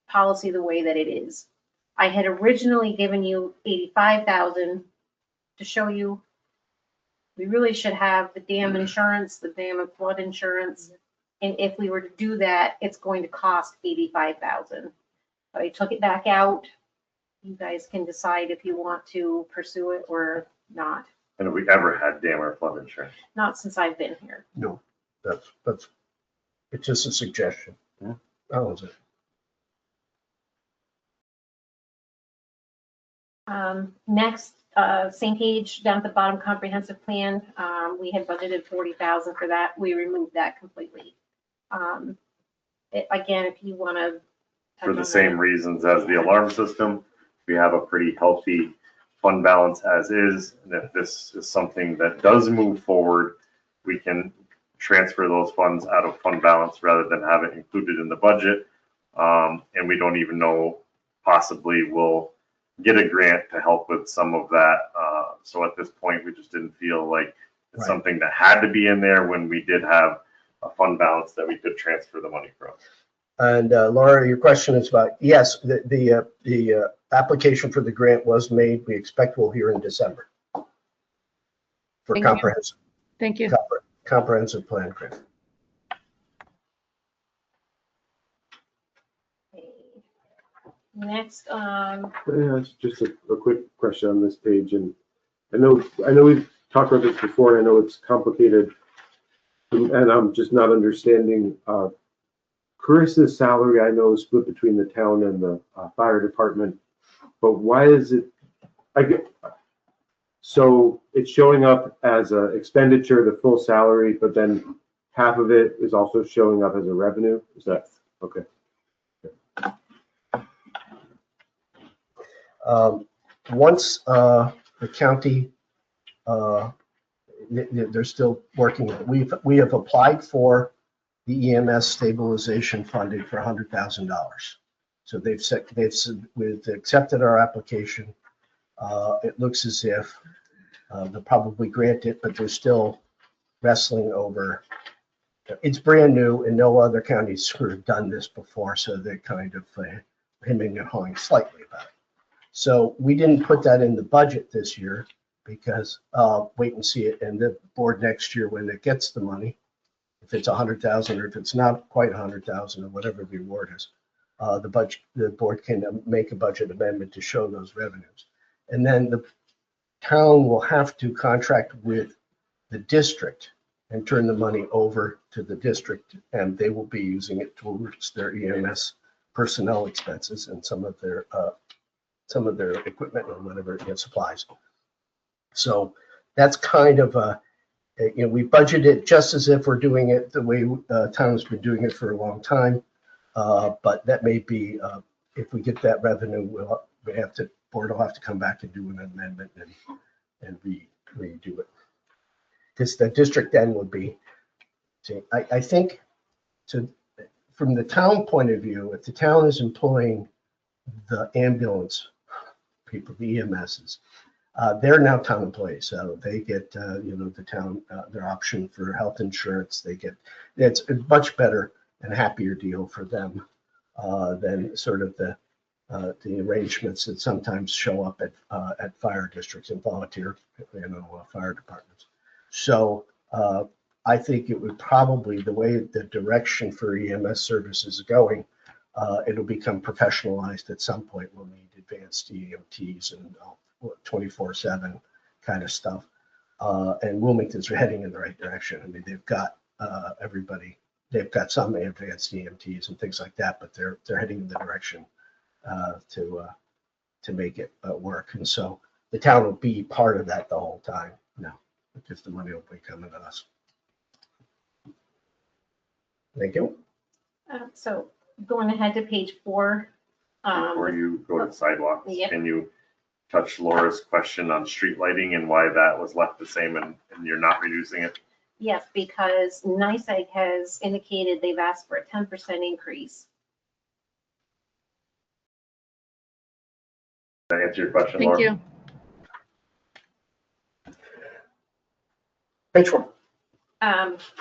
policy the way that it is. I had originally given you 85,000 to show you we really should have the dam insurance, the dam and flood insurance. And if we were to do that, it's going to cost 85,000. But I took it back out. You guys can decide if you want to pursue it or not.
And have we ever had dam or flood insurance?
Not since I've been here.
No, that's, it's just a suggestion.
Yeah.
That was it.
Next, same page down at the bottom, comprehensive plan. We had budgeted 40,000 for that. We removed that completely. Again, if you want to.
For the same reasons as the alarm system, we have a pretty healthy fund balance as is. And if this is something that does move forward, we can transfer those funds out of fund balance rather than have it included in the budget. And we don't even know, possibly we'll get a grant to help with some of that. So at this point, we just didn't feel like it's
Right.
something that had to be in there when we did have a fund balance that we could transfer the money from.
And Laura, your question is about, yes, the application for the grant was made. We expect we'll hear in December for
Thank you.
comprehensive,
Thank you.
comprehensive plan grant.
Next,
Yeah, it's just a quick question on this page, and I know we've talked about this before, and I know it's complicated, and I'm just not understanding. Carissa's salary, I know, is split between the town and the fire department, but why is it? So it's showing up as an expenditure, the full salary, but then half of it is also showing up as a revenue. Is that okay?
Once the county, they're still working. We have applied for the EMS stabilization funding for $100,000. So we've accepted our application. It looks as if they'll probably grant it, but they're still wrestling over. It's brand new and no other counties sort of done this before, so they're kind of hemming and hawing slightly about it. So we didn't put that in the budget this year because wait and see it in the board next year when it gets the money. If it's 100,000 or if it's not quite 100,000 or whatever the reward is, the board can make a budget amendment to show those revenues. And then the town will have to contract with the district and turn the money over to the district, and they will be using it towards their EMS personnel expenses and some of their equipment or whatever, supplies. So that's kind of we budget it just as if we're doing it the way town's been doing it for a long time. But that may be, if we get that revenue, board will have to come back and do an amendment and redo it. Because the district then would be, I think, from the town point of view, if the town is employing the ambulance people, the EMSs, they're now town employees, so they get, the town, their option for health insurance. It's much better and happier deal for them than sort of the arrangements that sometimes show up at fire districts and volunteer, fire departments. So I think it would probably, the way the direction for EMS services is going, it'll become professionalized at some point. We'll need advanced EMTs and 24/7 kind of stuff. And Wilmington's heading in the right direction. I mean, they've got everybody, they've got some advanced EMTs and things like that, but they're heading in the direction to make it work. And so the town will be part of that the whole time. No, because the money will be coming to us. Thank you.
So going ahead to page 4.
Before you go to sidewalks,
Yep.
can you touch Laura's question on street lighting and why that was left the same and you're not reducing it?
Yes, because NICEAG has indicated they've asked for a 10% increase.
Did I answer your question,
Thank
Laura?
you.
Page 4.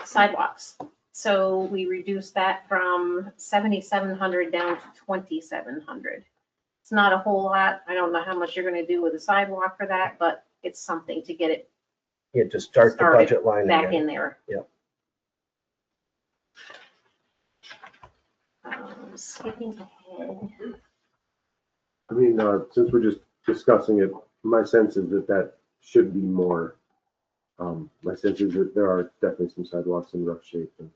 Sidewalks. So we reduced that from 7,700 down to 2,700. It's not a whole lot. I don't know how much you're gonna do with a sidewalk for that, but it's something to get it
Yeah, to start the
Started
budget line
back
again.
in there.
Yep.
Skipping ahead.
I mean, since we're just discussing it, my sense is that should be more. My sense is that there are definitely some sidewalks in rough shape. And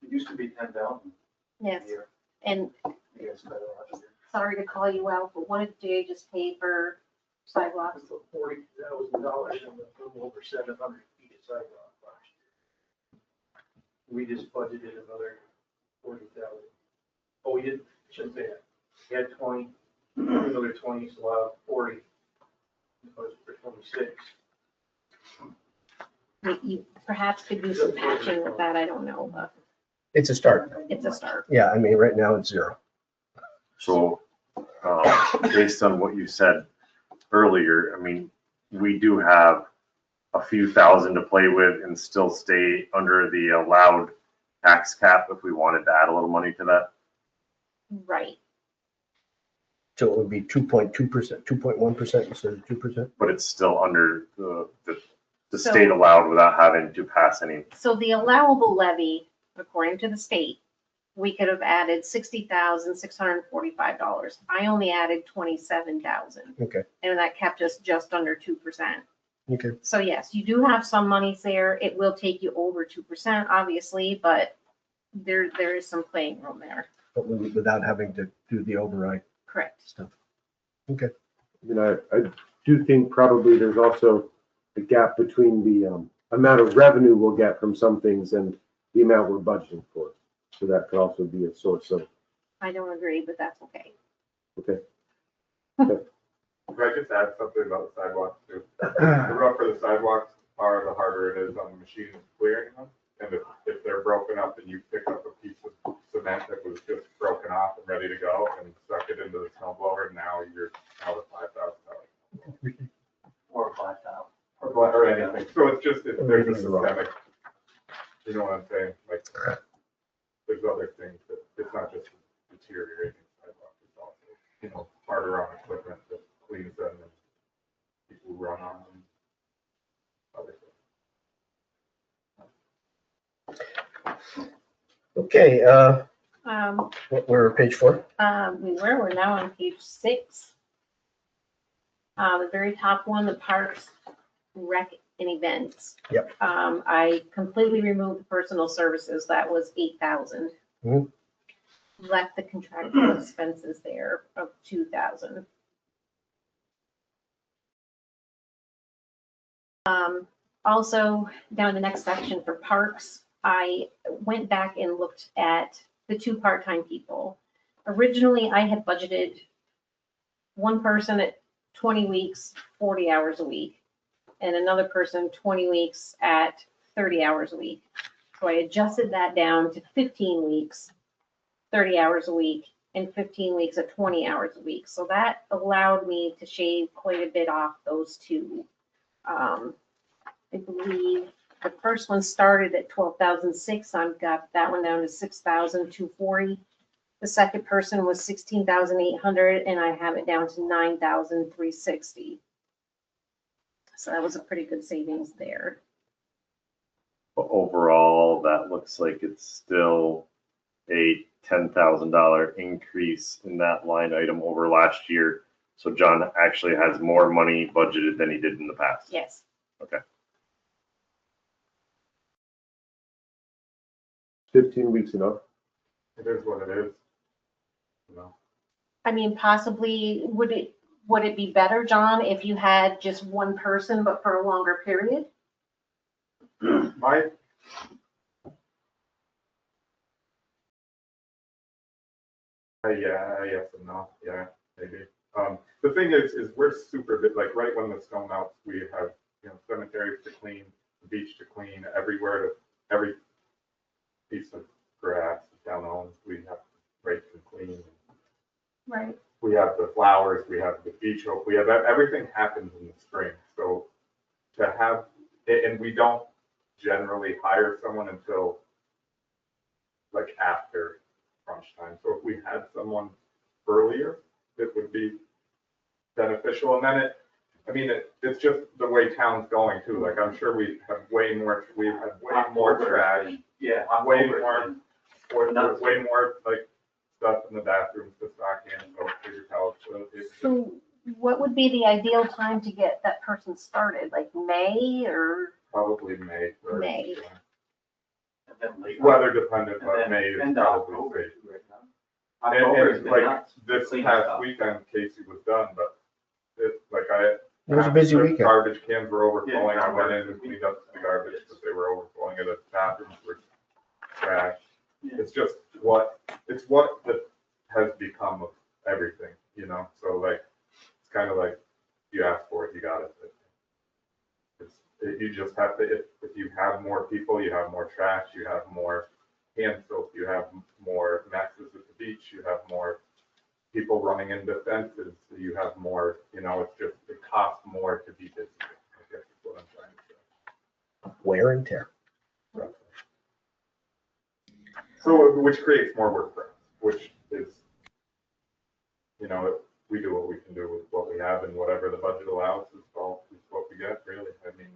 It used to be 10,000 a
Yes,
year.
and
Yes, quite a lot.
sorry to call you out, but what did Jay just pay for sidewalks?
It's $40,000 and a little over 700 feet of sidewalk last year. We just budgeted another 40,000. Oh, we didn't, shouldn't say that. We had 20, another 20, so we'll have 40. Budget for 26.
You perhaps could do some patching with that, I don't know, but
It's a start.
it's a start.
Yeah, I mean, right now it's 0.
So, based on what you said earlier, I mean, we do have a few thousand to play with and still stay under the allowed tax cap if we wanted to add a little money to that.
Right,
So it would be 2.2%, 2.1% instead of 2%.
But it's still under the
So-
state allowed without having to pass any.
so the allowable levy, according to the state, we could have added $60,645. I only added 27,000.
Okay.
And that kept us just under 2%.
Okay.
So yes, you do have some monies there. It will take you over 2%, obviously, but there is some playing room there.
But without having to do the override
Correct.
stuff. Okay.
You know, I do think probably there's also a gap between the amount of revenue we'll get from some things and the amount we're budgeting for. So that could also be a source of,
I don't agree, but that's okay.
okay.
Could I just add something about the sidewalks too? The rougher the sidewalks are, the harder it is on the machines clearing them. And if they're broken up and you pick up a piece of cement that was just broken off and ready to go and stuck it into the snow blower, now you're out of $5,000.
Or 5,000.
Or anything. So it's just, there's a systemic, you know what I'm saying? Like, there's other things that, it's not just deteriorating sidewalks, it's also, harder on equipment that cleans them and people run on them. Other things.
Okay,
Um,
we're page 4.
we're now on page 6. The very top one, the parks, rec and events.
Yep.
I completely removed the personal services. That was 8,000.
Mhm.
Left the contractual expenses there of 2,000. Also, down the next section for parks, I went back and looked at the 2 part-time people. Originally, I had budgeted one person at 20 weeks, 40 hours a week, and another person 20 weeks at 30 hours a week. So I adjusted that down to 15 weeks, 30 hours a week, and 15 weeks at 20 hours a week. So that allowed me to shave quite a bit off those 2. I believe The first one started at 12,006. I've got that one down to 6,240. The second person was 16,800, and I have it down to 9,360. So that was a pretty good savings there.
But overall, that looks like it's still a $10,000 increase in that line item over last year. So John actually has more money budgeted than he did in the past.
Yes.
Okay.
15 weeks enough.
It is what it is. You know,
I mean, possibly, would it be better, John, if you had just one person, but for a longer period?
my, yeah, yes and no, yeah, maybe. The thing is we're super big, like right when the snow melts, we have, you know, cemeteries to clean, the beach to clean, everywhere to, every piece of grass the town owns, we have to rake and clean.
Right.
We have the flowers, we have the beach oak, we have, everything happens in the spring. So to have, and we don't generally hire someone until like after crunch time. So if we had someone earlier, it would be beneficial. And then it's just the way town's going too. Like I'm sure we have way more trash.
Yeah.
Way more like stuff in the bathrooms to stock in, so paper towels.
So what would be the ideal time to get that person started? Like May or
Probably May.
May?
And then later.
Weather dependent, but
And then
May is
end
probably
October
safe.
right now. October has
And
been
like
nuts.
this
Clean
past
up.
weekend, Casey was done, but it
was a busy
the
weekend.
Garbage cans were overflowing.
Yeah.
I went in and cleaned up the garbage, but they were overflowing and the bathrooms were trash.
Yeah.
It's just what that has become of everything, you know? So like, it's kind of like you ask for it, you got it. You just have to, if you have more people, you have more trash, you have more hand soap, you have more messes at the beach, you have more people running into fences, so you have more, you know, it's just, it costs more to be busy, I guess is what I'm trying to say.
Wear and tear.
So, which creates more work for us, which is, you know, we do what we can do with what we have and whatever the budget allows is all, is what we get, really. I mean,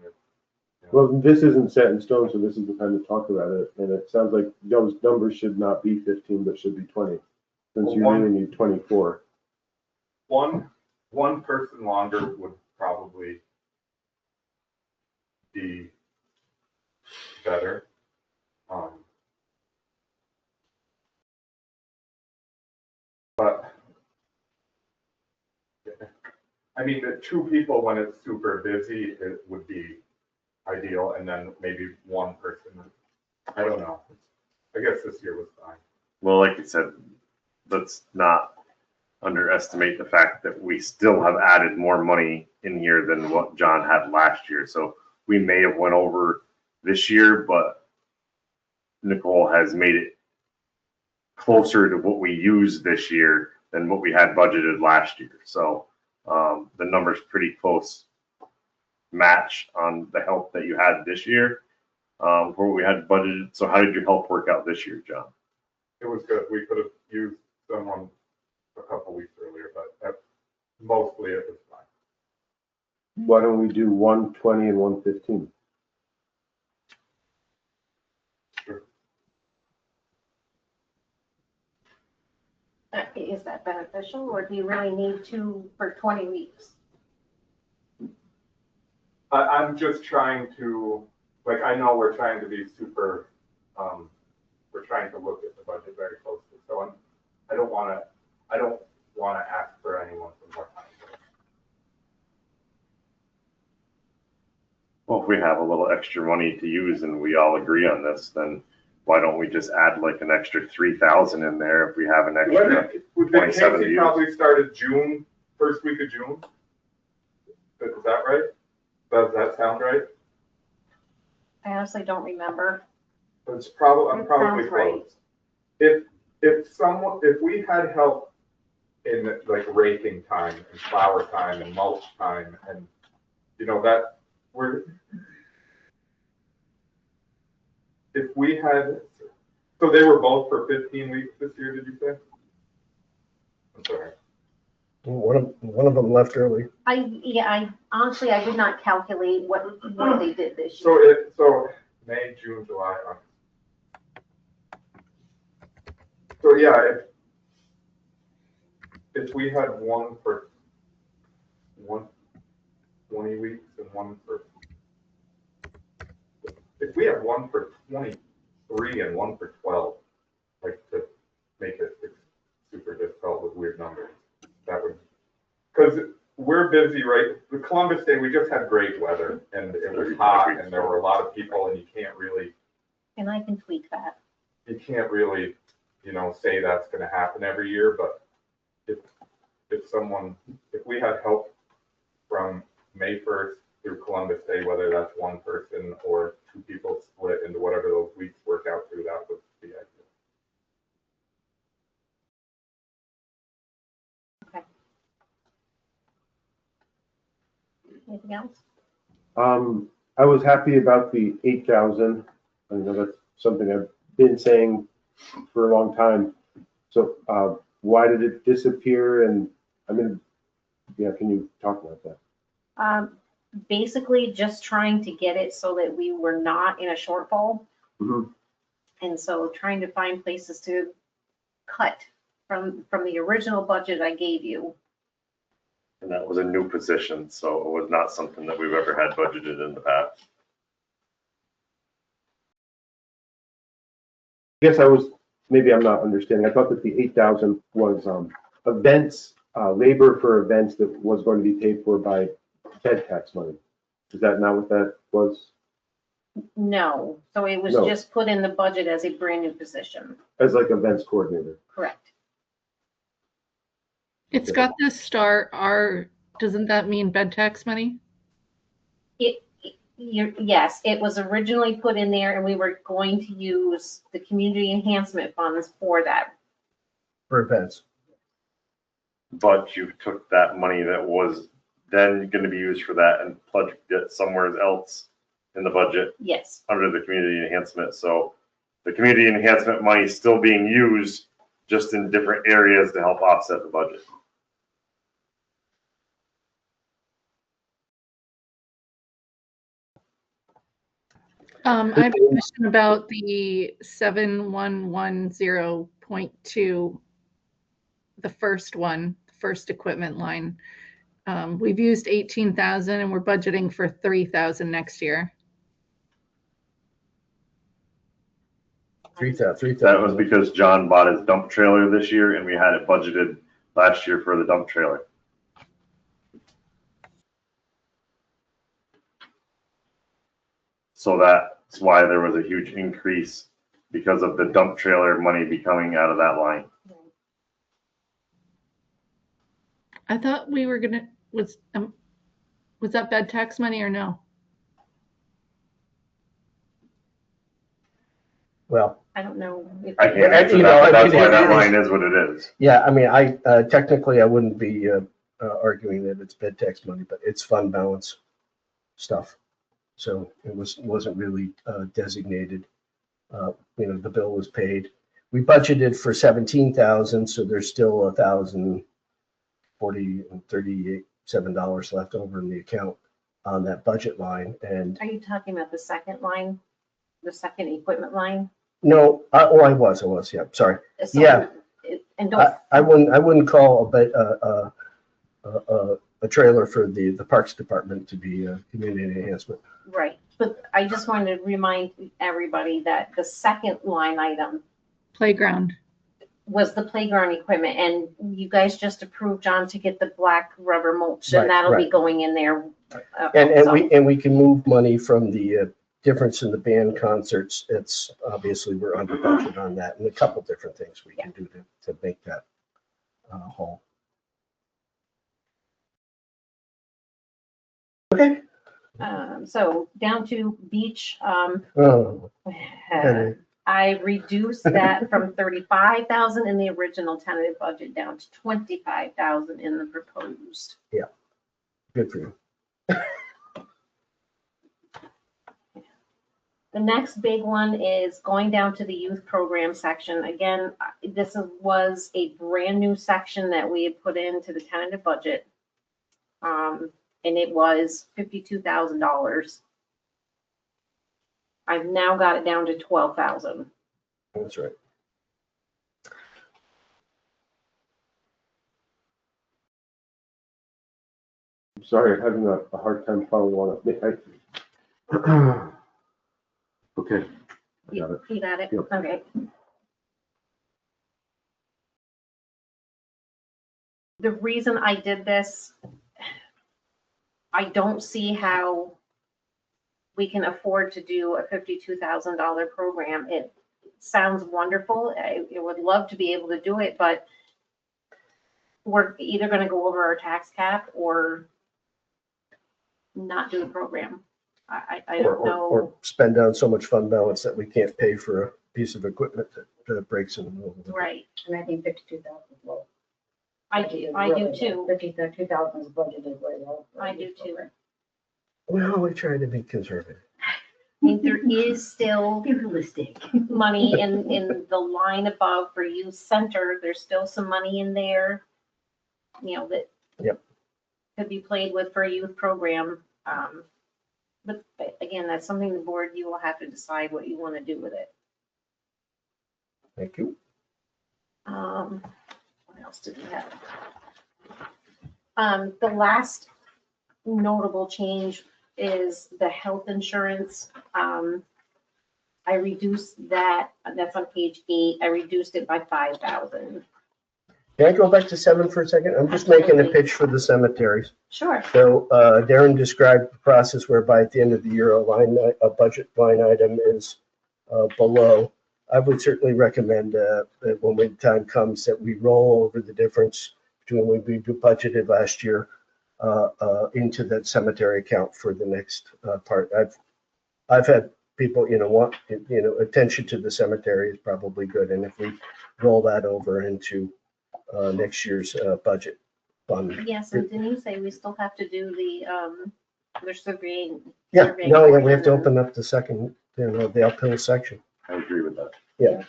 Well, this isn't set in stone, so this is the time to talk about it. And it sounds like those numbers should not be 15, but should be 20, since you really need 24.
one person longer would probably be better. But I mean, the two people when it's super busy, it would be ideal, and then maybe one person. I don't know. I guess this year was fine.
Well, like you said, let's not underestimate the fact that we still have added more money in here than what John had last year. So we may have went over this year, but Nicole has made it closer to what we used this year than what we had budgeted last year. So the number's pretty close match on the help that you had this year for what we had budgeted. So how did your help work out this year, John?
It was good. We could have used someone a couple weeks earlier, but mostly it was fine.
Why don't we do 120 and 115?
Is that beneficial, or do you really need two for 20 weeks?
I'm just trying to, like, I know we're trying to be super, we're trying to look at the budget very closely. So I don't want to ask for anyone for more time.
Well, if we have a little extra money to use and we all agree on this, then why don't we just add like an extra 3,000 in there if we have an extra?
Casey
views.
probably started June, first week of June. Is that right? Does that sound right?
I honestly don't remember.
It's probably, I'm
It
probably
sounds right.
close. If we had help in like raking time and flower time and mulch time and, you know, that if we had, so they were both for 15 weeks this year, did you say? I'm sorry.
One of them left early.
I honestly, I did not calculate what they did this
So
year.
so May, June, July, August. So yeah, if we had one for 20 weeks and one for, if we had one for 23 and one for 12, like to make it super difficult with weird numbers, that would, because we're busy, right? The Columbus Day, we just had great weather and it was hot and there were a lot of people and you can't really,
And I can tweak that.
you can't really, say that's gonna happen every year, but if we had help from May 1st through Columbus Day, whether that's one person or two people split into whatever those weeks work out to, that would be ideal.
Anything else?
I was happy about the 8,000. I know that's something I've been saying for a long time. So why did it disappear? And can you talk about that?
Basically just trying to get it so that we were not in a shortfall.
Mhm.
And so trying to find places to cut from the original budget I gave you.
And that was a new position, so it was not something that we've ever had budgeted in the past.
I guess maybe I'm not understanding. I thought that the 8,000 was events, labor for events that was going to be paid for by bed tax money. Is that not what that was?
No, so it was
No.
just put in the budget as a brand new position.
As like events coordinator?
Correct.
It's got this star R, doesn't that mean bed tax money?
Yes, it was originally put in there and we were going to use the community enhancement funds for that.
For events.
But you took that money that was then going to be used for that and plugged it somewhere else in the budget
Yes,
under the community enhancement. So the community enhancement money is still being used just in different areas to help offset the budget.
I have a question about the 7110.2, the first equipment line. We've used 18,000 and we're budgeting for 3,000 next year.
3,000.
That was because John bought his dump trailer this year and we had it budgeted last year for the dump trailer. So that's why there was a huge increase because of the dump trailer money be coming out of that line.
I thought we were gonna, was that bed tax money or no?
Well,
I don't know.
I can't answer that, but that's why that line is what it is.
yeah, technically I wouldn't be arguing that it's bed tax money, but it's fund balance stuff. So it wasn't really designated. The bill was paid. We budgeted for 17,000, so there's still $1,037 left over in the account on that budget line. And
Are you talking about the second line, the second equipment line?
no, I was, yeah, sorry.
So-
Yeah.
And don't,
I wouldn't call a trailer for the Parks Department to be a community enhancement.
right, but I just wanted to remind everybody that the second line item
Playground.
was the playground equipment, and you guys just approved, John, to get the black rubber mulch,
Right,
and that'll be
right.
going in there.
And
also.
we can move money from the difference in the band concerts. It's obviously we're under budget on that, and a couple different things we can do to make that whole. Okay.
So down to beach,
Oh, okay.
I reduced that from 35,000 in the original tentative budget down to 25,000 in the proposed.
Good for you.
The next big one is going down to the youth program section. Again, was a brand new section that we had put into the tentative budget. And it was $52,000. I've now got it down to 12,000.
That's right.
I'm sorry, I'm having a hard time following one of me. Okay, I got it.
You got it?
Yep.
Okay. The reason I did this, I don't see how we can afford to do a $52,000 program. It sounds wonderful. I would love to be able to do it, but we're either gonna go over our tax cap or not do the program. I don't know.
Or spend down so much fund balance that we can't pay for a piece of equipment that breaks in the middle of the.
Right.
And I think 52,000 is low.
I do too.
52,000 is budgeted way low.
I do too.
Well, we try to be conservative.
I think there is still
Be realistic.
money in the line above for youth center. There's still some money in there, that
Yep.
could be played with for a youth program. But again, that's something the board, you will have to decide what you want to do with it.
Thank you.
What else did we have? The last notable change is the health insurance. I reduced that's on page 8. I reduced it by 5,000.
Can I go back to 7 for a second? I'm just making a pitch for the cemeteries.
Sure.
So Darren described the process whereby at the end of the year, a budget line item is below. I would certainly recommend that when the time comes that we roll over the difference between what we budgeted last year into that cemetery account for the next part. I've had people, want, attention to the cemetery is probably good. And if we roll that over into next year's budget fund.
Yes, and didn't you say we still have to do the surveying?
Yeah, no, we have to open up the second, the uphill section.
I agree with that.
Yeah,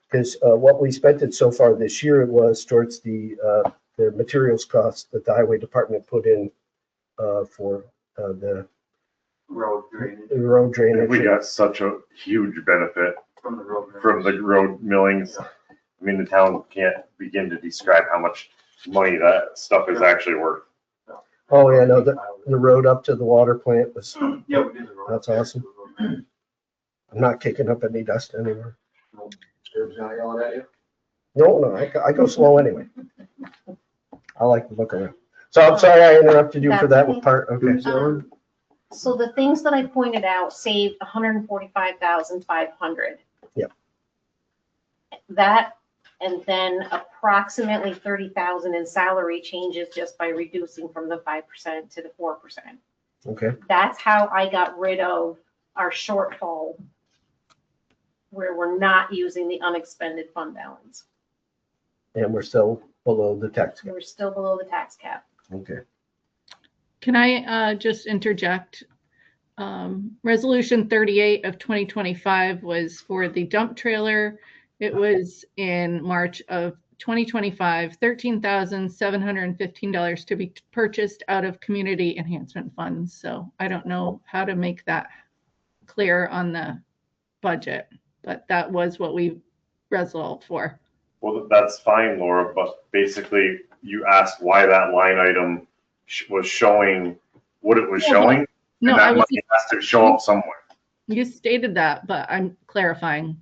because what we spent it so far this year was towards the materials costs that the highway department put in for the
Road drainage
road drainage.
We got such a huge benefit
from the road.
from the road millings. I mean, the town can't begin to describe how much money that stuff is actually worth.
Oh, yeah, no, the road up to the water plant was,
Yeah, we did the road.
That's awesome. I'm not kicking up any dust anymore.
Curb's not yelling at you?
No, I go slow anyway. I like to look around. So I'm sorry I interrupted you for that part. Okay.
So the things that I pointed out saved 145,500.
Yep.
That, and then approximately 30,000 in salary changes just by reducing from the 5% to the 4%.
Okay.
That's how I got rid of our shortfall where we're not using the unexpended fund balance.
And we're still below the tax cap.
We're still below the tax cap.
Okay.
Can I just interject? Resolution 38 of 2025 was for the dump trailer. It was in March of 2025, $13,715 to be purchased out of community enhancement funds. So I don't know how to make that clear on the budget, but that was what we resolved for.
Well, that's fine, Laura, but basically you asked why that line item was showing what it was showing.
No,
and
I
that
was,
money has to show up somewhere.
you stated that, but I'm clarifying.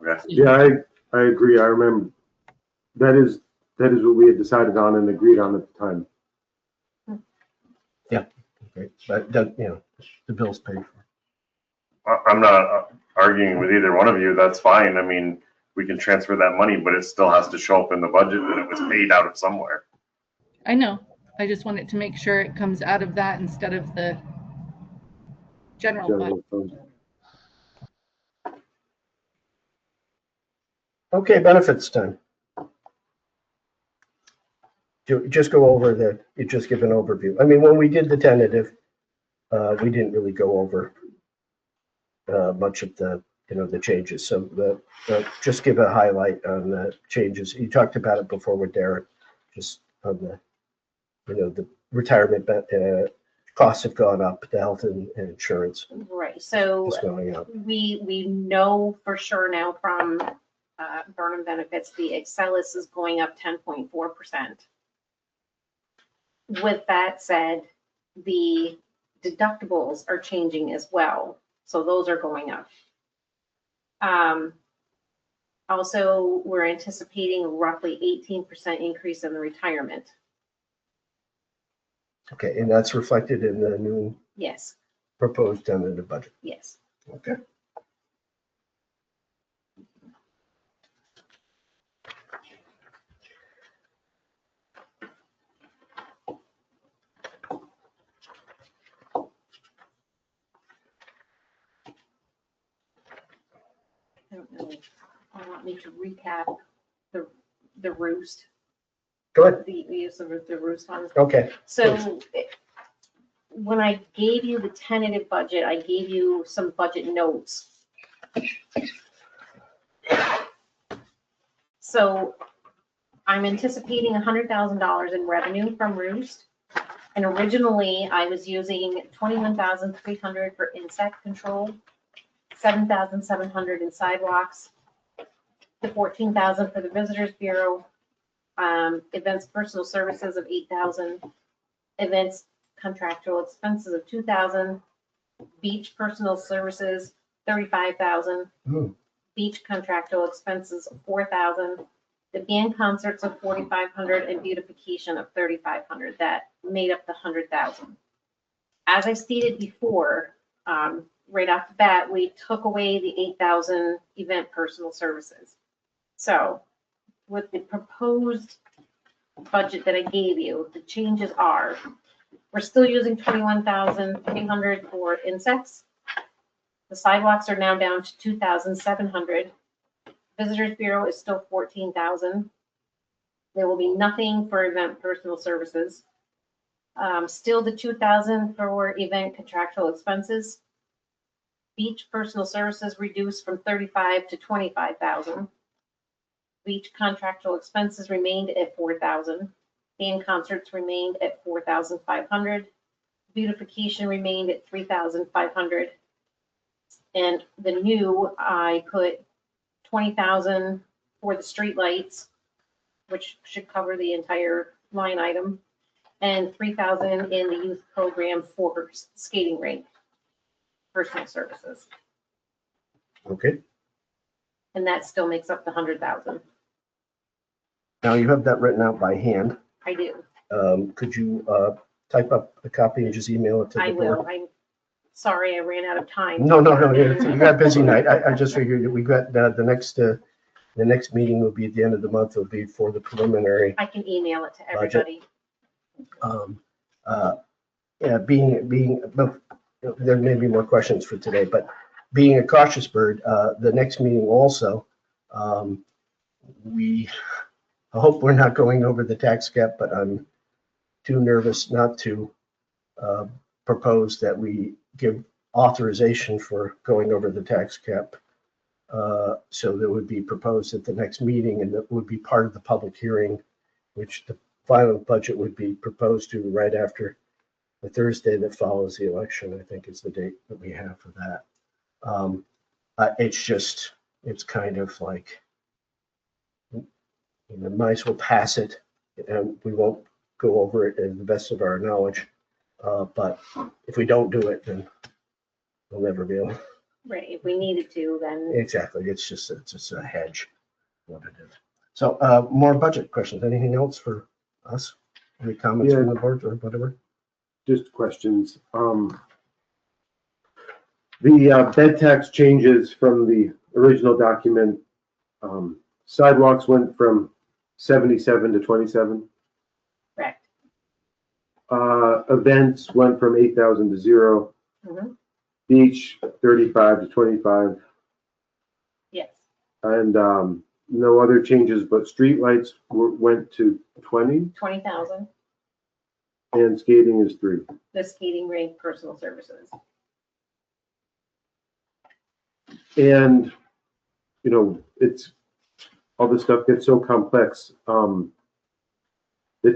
Okay.
Yeah, I agree. I remember that is what we had decided on and agreed on at the time.
Okay. But, the bill's paid for.
I'm not arguing with either one of you. That's fine. I mean, we can transfer that money, but it still has to show up in the budget that it was paid out of somewhere.
I know. I just wanted to make sure it comes out of that instead of the general fund.
General fund.
Okay, benefits time. Just go over you just give an overview. I mean, when we did the tentative, we didn't really go over much of the, the changes. So just give a highlight on the changes. You talked about it before with Derek, just on the, the retirement costs have gone up, the health and insurance
Right, so
is going up.
we know for sure now from Burnham Benefits, the Excelis is going up 10.4%. With that said, the deductibles are changing as well, so those are going up. Also, we're anticipating roughly 18% increase in the retirement.
Okay, and that's reflected in the new
Yes,
proposed tentative budget.
yes.
Okay.
I don't know, I want me to recap the roost,
Go ahead.
the use of the roost funds.
Okay.
So when I gave you the tentative budget, I gave you some budget notes. So I'm anticipating $100,000 in revenue from Roost. And originally I was using $21,300 for insect control, $7,700 in sidewalks, the $14,000 for the Visitors Bureau, events personal services of $8,000, events contractual expenses of $2,000, beach personal services $35,000, beach contractual expenses of $4,000, the band concerts of $4,500, and beautification of $3,500. That made up the $100,000. As I stated before, right off the bat, we took away the $8,000 event personal services. So with the proposed budget that I gave you, the changes are, we're still using $21,300 for insects. The sidewalks are now down to $2,700. Visitors Bureau is still $14,000. There will be nothing for event personal services. Still the $2,000 for event contractual expenses. Beach personal services reduced from $35,000 to $25,000. Beach contractual expenses remained at $4,000. Band concerts remained at $4,500. Beautification remained at $3,500. And the new, I put $20,000 for the street lights, which should cover the entire line item, and $3,000 in the youth program for skating rink, personal services.
Okay.
And that still makes up the $100,000.
Now you have that written out by hand.
I do.
Could you type up a copy and just email it to the
I
board?
will. I'm sorry I ran out of time.
No. You got a busy night. I just figured that we got the next meeting will be at the end of the month. Will be for the preliminary.
I can email it to everybody.
Yeah, there may be more questions for today, but being a cautious bird, the next meeting also, I hope we're not going over the tax cap, but I'm too nervous not to propose that we give authorization for going over the tax cap. So that would be proposed at the next meeting, and that would be part of the public hearing, which the final budget would be proposed to right after the Thursday that follows the election, I think is the date that we have for that. It's kind of like, might as well pass it, and we won't go over it in the best of our knowledge. But if we don't do it, then we'll never be able.
Right, if we needed to, then.
Exactly, it's just a hedge, what it is. So more budget questions. Anything else for us? Any comments from the board or whatever?
Just questions. The bed tax changes from the original document. Sidewalks went from 77 to 27.
Correct.
Events went from 8,000 to 0.
Mhm.
Beach 35 to 25.
Yes.
And no other changes, but streetlights went to 20.
20,000.
And skating is 3.
The skating rink, personal services.
And, you know, it's, all this stuff gets so complex. The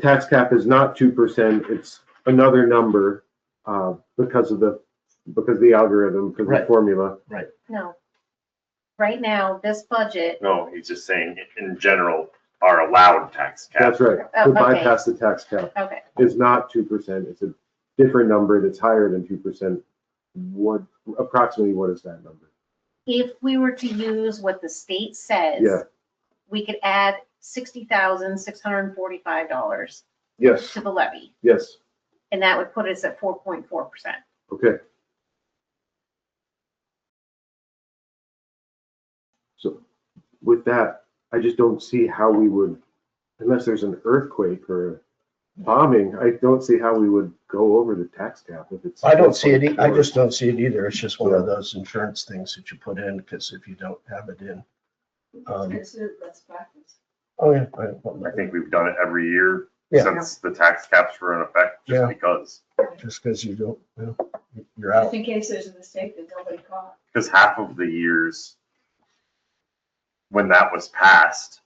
tax cap is not 2%, it's another number, because of the algorithm, because of the
Right.
formula.
No. Right now, this budget,
No, he's just saying in general, our allowed tax cap.
That's right.
Oh,
To
okay.
bypass the tax cap
okay,
is not 2%, it's a different number that's higher than 2%. Approximately what is that number?
if we were to use what the state says,
Yeah.
we could add $60,645
Yes,
to the levy,
yes,
and that would put us at 4.4%.
okay. So with that, I just don't see how we would, unless there's an earthquake or bombing, I don't see how we would go over the tax cap if it's.
I don't see it, I
1.4.
just don't see it either. It's just one of those insurance things that you put in, because if you don't have it in.
Consider best practice.
Oh, yeah.
I think we've done it every year
Yeah.
since the tax caps were in effect,
Yeah.
just because.
Just because you don't, you're out.
Just in case there's a mistake that nobody caught.
Because half of the years when that was passed,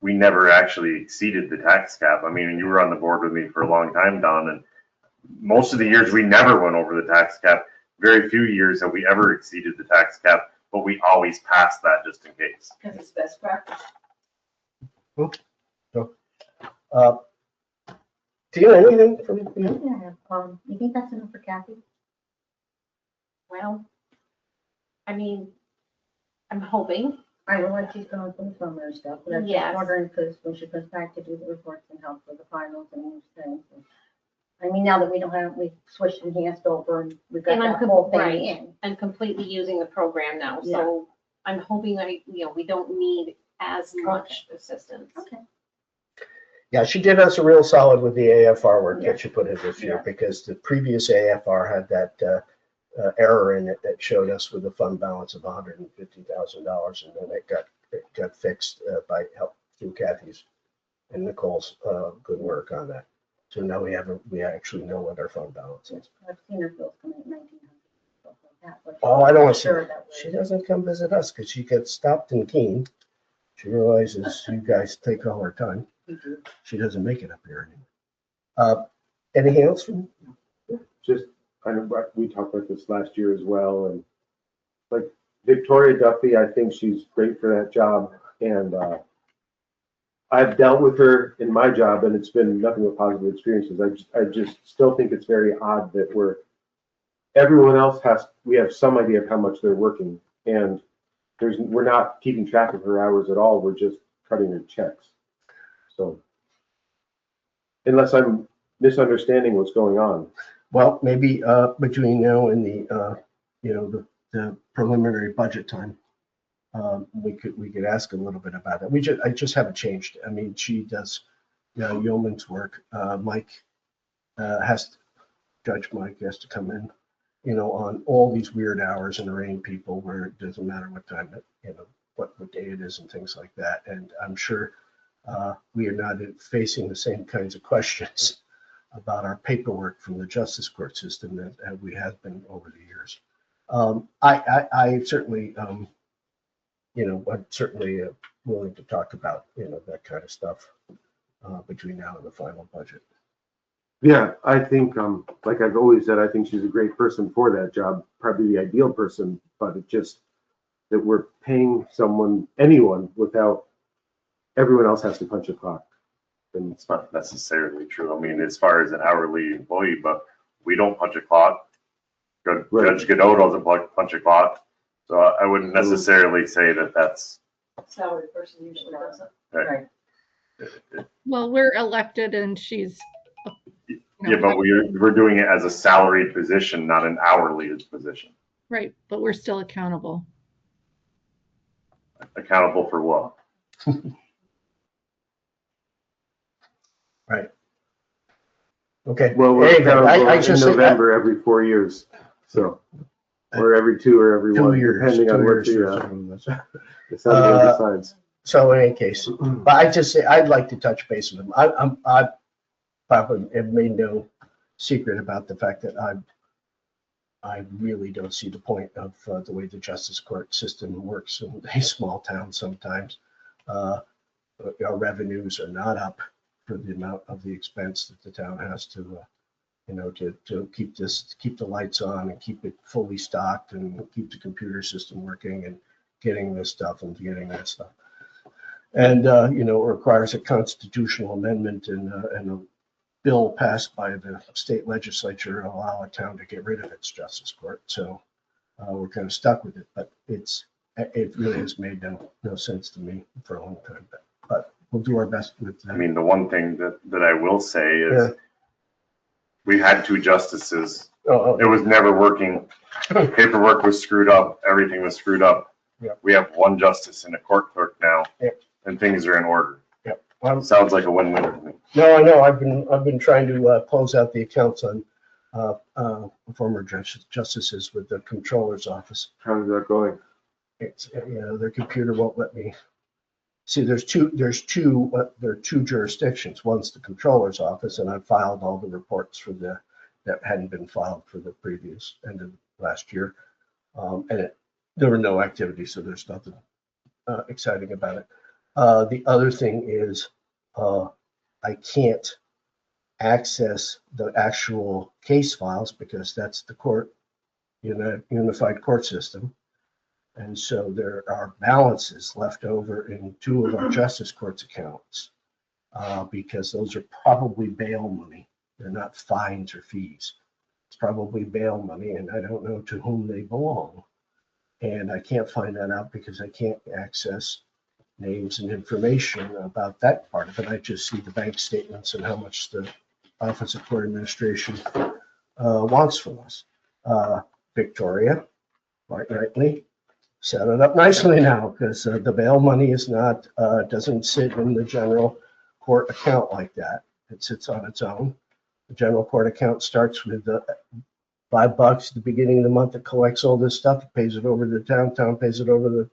we never actually exceeded the tax cap. I mean, you were on the board with me for a long time, Don, and most of the years we never went over the tax cap. Very few years have we ever exceeded the tax cap, but we always passed that just in case.
Because it's best practice.
Tina, anything from you?
You think that's enough for Kathy?
Well, I mean, I'm hoping.
I know what she's going through some of her stuff, but I'm
Yes.
just wondering, because when she comes back to do the reports and help with the finals and those things. I mean, now that we don't have, we switched and enhanced over and we've got
And I'm
that whole thing
right.
in.
I'm completely using the program now, so I'm hoping we don't need as much assistance.
Okay.
Yeah, she did us a real solid with the AFR work that she put in this year,
Yeah.
because the previous AFR had that error in it that showed us with a fund balance of $150,000, and then it got fixed by help through Kathy's and Nicole's good work on that. So now we actually know what our fund balance is.
I've seen her bills come in at 1,900.
Oh, I don't want to see
Sure
her.
that
She
way.
doesn't come visit us because she gets stopped in Keene. She realizes you guys take all her time. She doesn't make it up here anymore. Anything else from?
Just, I know we talked about this last year as well, and like Victoria Duffy, I think she's great for that job, and I've dealt with her in my job, and it's been nothing but positive experiences. I just still think it's very odd that everyone else we have some idea of how much they're working, and we're not keeping track of her hours at all. We're just cutting her checks. So unless I'm misunderstanding what's going on.
Well, maybe between now and the preliminary budget time, we could ask a little bit about it. I just haven't changed. I mean, she does yeoman's work. Judge Mike has to come in, on all these weird hours and arraign people where it doesn't matter what time, what day it is and things like that. And I'm sure we are not facing the same kinds of questions about our paperwork from the justice court system that we have been over the years. I certainly, I'm certainly willing to talk about, that kind of stuff between now and the final budget.
Yeah, I think, like I've always said, I think she's a great person for that job, probably the ideal person, but it just that we're paying anyone without, everyone else has to punch a clock. And
It's not necessarily true. I mean, as far as an hourly employee, but we don't punch a clock.
Right.
Judge Godot doesn't punch a clock. So I wouldn't necessarily say that that's.
Salary person usually doesn't.
Right.
Well, we're elected and she's.
Yeah, but we're doing it as a salaried position, not an hourly position.
Right, but we're still accountable.
Accountable for what?
Right. Okay.
well, we're
Anyway,
accountable
I
in
just
November every 4 years, so, or every 2 or every
2
1,
years.
depending on what
or
the
something.
Assembly decides.
So in any case, but I'd like to touch base with them. probably have made no secret about the fact that I really don't see the point of the way the justice court system works in a small town sometimes. Our revenues are not up for the amount of the expense that the town has to, to keep the lights on and keep it fully stocked and keep the computer system working and getting this stuff and getting that stuff. And, it requires a constitutional amendment and a bill passed by the state legislature to allow a town to get rid of its justice court. So we're kind of stuck with it, but it really has made no sense to me for a long time. But we'll do our best with that.
I mean, the one thing that I will say is we had 2 justices. It was never working. Paperwork was screwed up. Everything was screwed up.
Yep.
We have 1 justice and a court clerk now,
Yep.
and things are in order.
Yep.
Sounds like a win-win to me.
No, I know. I've been trying to close out the accounts on former justices with the controller's office.
How's that going?
It's their computer won't let me. See, there are 2 jurisdictions. One's the controller's office, and I filed all the reports that hadn't been filed for the previous end of last year, and there were no activities, so there's nothing exciting about it. The other thing is I can't access the actual case files because that's the unified court system. And so there are balances left over in 2 of our justice court's accounts because those are probably bail money. They're not fines or fees. It's probably bail money, and I don't know to whom they belong. And I can't find that out because I can't access names and information about that part of it. I just see the bank statements and how much the Office of Court Administration wants from us. Victoria, quite rightly, set it up nicely now because the bail money is not, doesn't sit in the general court account like that. It sits on its own. The general court account starts with $5 at the beginning of the month. It collects all this stuff, it pays it over to the town pays it over to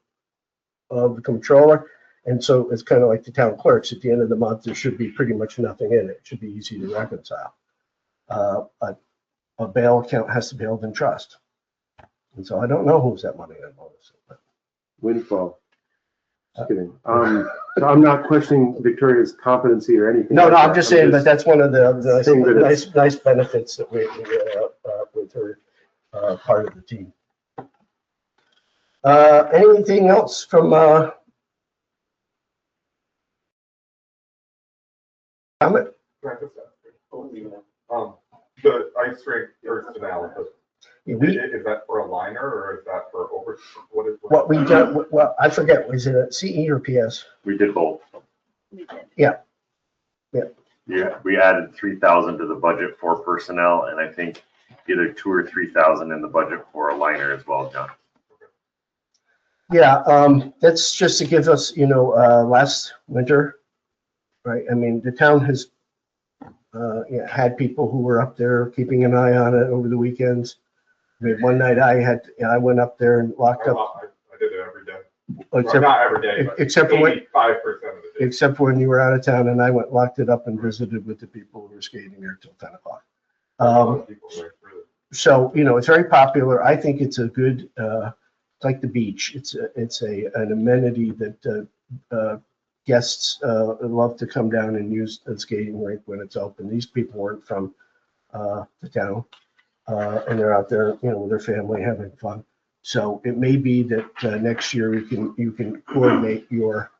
the controller. And so it's kind of like the town clerks. At the end of the month, there should be pretty much nothing in it. It should be easy to reconcile. A bail account has to be held in trust. And so I don't know who's that money involves.
Windfall. Just kidding. So I'm not questioning Victoria's competency or anything.
No,
like
I'm
that.
just saying, but that's one of the
saying that it's-
nice benefits that we with her part of the team. Anything else from comment?
The ice rink personnel,
Yeah,
is that for a liner or is that for over,
what we done, well, I forget, was it a CE or PS?
We did both.
We did.
Yeah,
we added 3,000 to the budget for personnel, and I think either 2,000 or 3,000 in the budget for a liner as well, John.
yeah, that's just to give us, last winter, right? I mean, the town has had people who were up there keeping an eye on it over the weekends. I mean, one night I went up there and locked up.
I did it every day.
Except,
Not every day, but
except for when,
85% of the day.
except for when you were out of town, and I went, locked it up and visited with the people who were skating there till 10 o'clock. So, it's very popular. I think it's a good, it's like the beach. It's an amenity that guests love to come down and use the skating rink when it's open. These people weren't from the town, and they're out there, with their family having fun. So it may be that next year you can coordinate your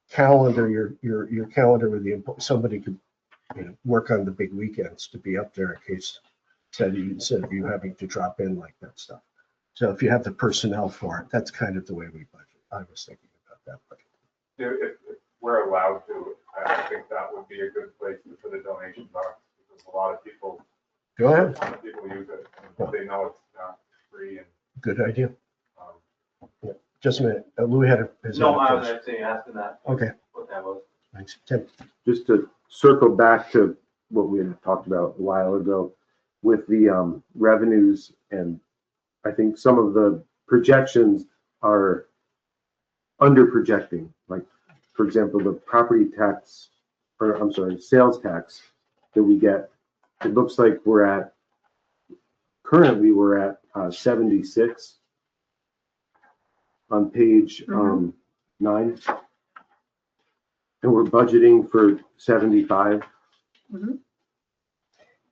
calendar, your calendar with somebody could work on the big weekends to be up there in case instead of you having to drop in like that stuff. So if you have the personnel for it, that's kind of the way we budget. I was thinking about that. But
If we're allowed to, I think that would be a good place to put a donation box because a lot of people,
go ahead.
use it and they know it's not free and.
Good idea. Just a minute. Louis had his hand
No,
up
I was
first.
actually asking that.
Okay,
What that was.
thanks. Tim.
Just to circle back to what we had talked about a while ago with the revenues, and I think some of the projections are under projecting. Like, for example, the property tax, or I'm sorry, sales tax that we get. It looks like currently we're at 76 on page 9. And we're budgeting for 75.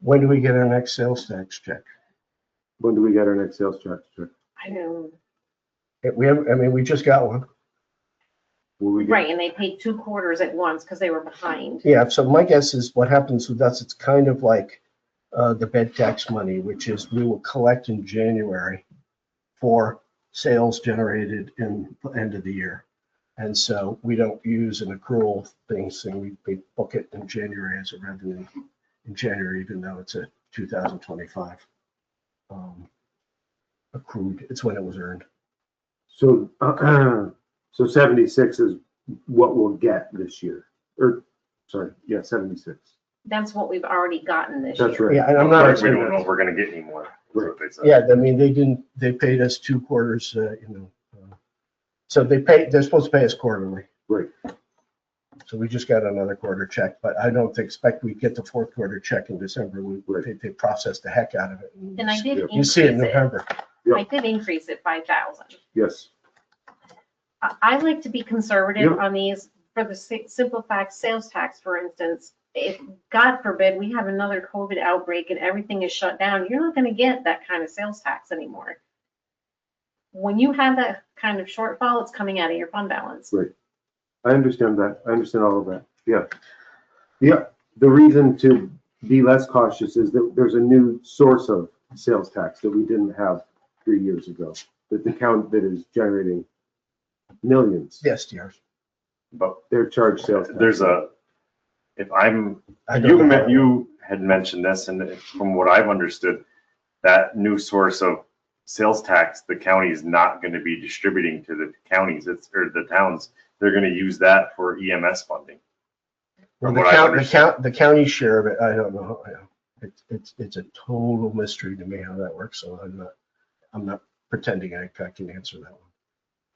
When do we get our next sales tax check?
When do we get our next sales tax check?
I know.
We just got one.
Will we get?
Right, and they paid 2 quarters at once because they were behind.
Yeah, so my guess is what happens with us, it's kind of like the bed tax money, which is we will collect in January for sales generated in the end of the year. And so we don't use an accrual thing, so we book it in January as a revenue in January, even though it's a 2025 accrued. It's when it was earned.
So, so 76 is what we'll get this year. Or, sorry, yeah, 76.
That's what we've already gotten this year.
That's right.
Yeah, and I'm
Right,
not.
we don't know if we're gonna get any more. That's what they said.
Yeah, I mean, they paid us 2 quarters, so they're supposed to pay us quarterly.
Right.
So we just got another quarter check, but I don't expect we get the 4th quarter check in December. They processed the heck out of it.
And I did
You
You
increase
see it in
it.
November.
I did increase it 5,000.
Yes.
I like to be conservative
Yep.
on these for the simple fact, sales tax, for instance. If, God forbid, we have another COVID outbreak and everything is shut down, you're not gonna get that kind of sales tax anymore. When you have that kind of shortfall, it's coming out of your fund balance.
Right. I understand that. I understand all of that. Yeah. Yeah. The reason to be less cautious is that there's a new source of sales tax that we didn't have 3 years ago, that that is generating millions.
Yes, dears.
But
They're charged sales tax.
there's you had mentioned this, and from what I've understood, that new source of sales tax, the county is not going to be distributing to the counties, or the towns. They're going to use that for EMS funding.
Well,
From what I understand.
the county share of it, I don't know. It's a total mystery to me how that works, so I'm not pretending I can answer that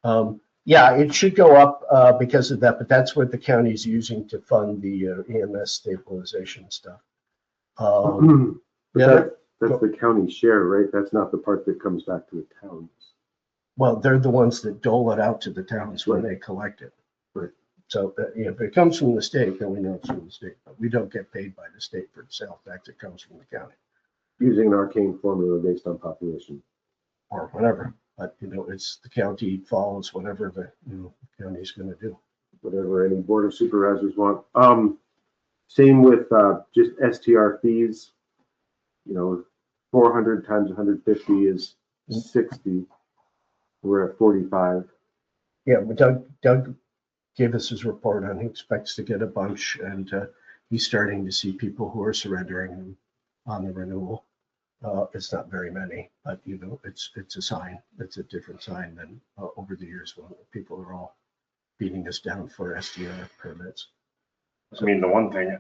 one. Yeah, it should go up because of that, but that's what the county's using to fund the EMS stabilization stuff.
But
Yeah.
that's the county share, right? That's not the part that comes back to the towns.
Well, they're the ones that dole it out to the towns when they collect it.
Right.
So, if it comes from the state, then we know it's from the state, but we don't get paid by the state for the sales tax. It comes from the county
Using an arcane formula based on population.
or whatever. But, it's the county follows whatever the county's going to do.
Whatever any board of supervisors want. Same with just STR fees. 400 times 150 is 60. We're at 45.
Yeah, but Doug gave us his report on he expects to get a bunch, and he's starting to see people who are surrendering on the renewal. It's not very many, but it's a sign. It's a different sign than over the years when people are all beating us down for SDR permits.
I mean, the one thing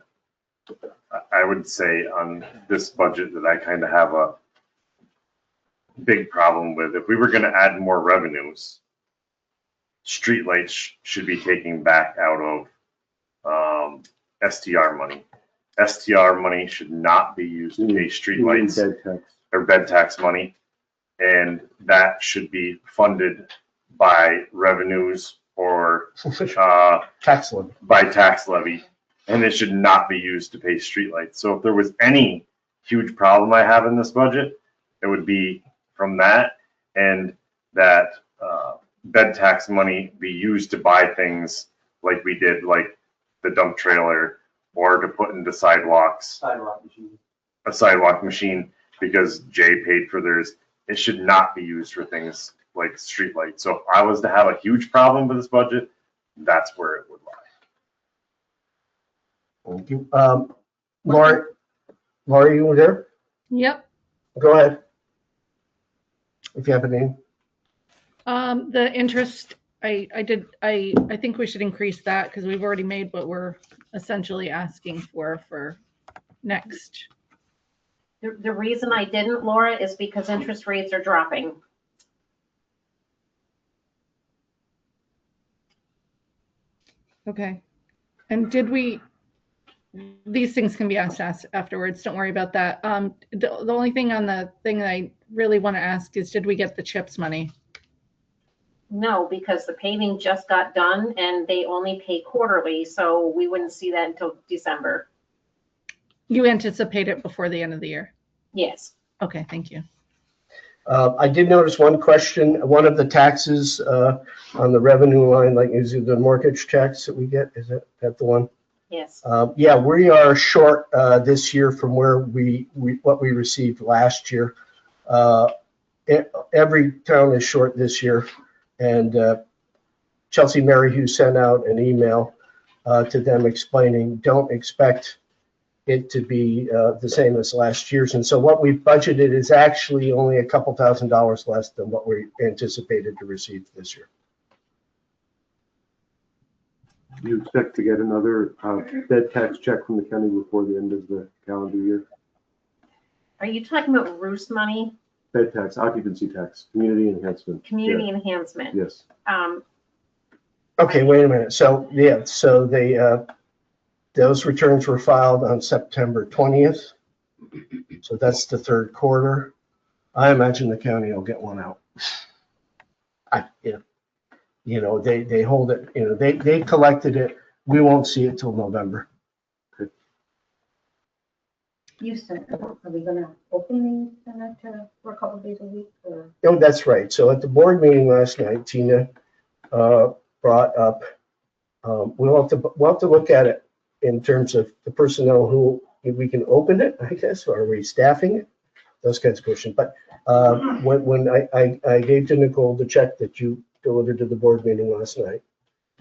I would say on this budget that I kind of have a big problem with, if we were going to add more revenues, streetlights should be taken back out of STR money. STR money should not be used to pay streetlights or bed tax money, and that should be funded by revenues or
tax levy.
By tax levy, and it should not be used to pay streetlights. So if there was any huge problem I have in this budget, it would be from that, and that bed tax money be used to buy things like we did, like the dump trailer, or to put into sidewalks.
Sidewalk machine.
A sidewalk machine, because Jay paid for theirs. It should not be used for things like streetlights. So if I was to have a huge problem with this budget, that's where it would lie.
Thank you. Laura, you were there?
Yep.
Go ahead. If you have a name.
The interest, I think we should increase that because we've already made what we're essentially asking for next.
The reason I didn't, Laura, is because interest rates are dropping.
Okay. And did we these things can be asked afterwards. Don't worry about that. The only thing on the thing that I really want to ask is, did we get the CHIPS money?
No, because the paving just got done and they only pay quarterly, so we wouldn't see that until December.
You anticipate it before the end of the year?
Yes.
Okay, thank you.
I did notice one question, one of the taxes on the revenue line, like is it the mortgage tax that we get? Is that the one?
Yes.
Yeah, we are short this year from where what we received last year. Every town is short this year. And Chelsea Merrihew sent out an email to them explaining, don't expect it to be the same as last year's. And so what we've budgeted is actually only a couple $1,000s less than what we anticipated to receive this year.
Do you expect to get another bed tax check from the county before the end of the calendar year?
Are you talking about Roost money?
Bed tax, occupancy tax, community enhancement.
Community
Yeah.
enhancement?
Yes.
Okay, wait a minute. So, yeah, so they, those returns were filed on September 20th. So that's the third quarter. I imagine the county will get one out. They hold it, they collected it. We won't see it till November.
You sent, are we gonna open the Senate for a couple of days a week or?
Oh, that's right. So at the board meeting last night, Tina brought up, we'll have to look at it in terms of the personnel who, if we can open it, I guess, or are we staffing it? Those kinds of questions. But when I gave to Nicole the check that you delivered to the board meeting last night,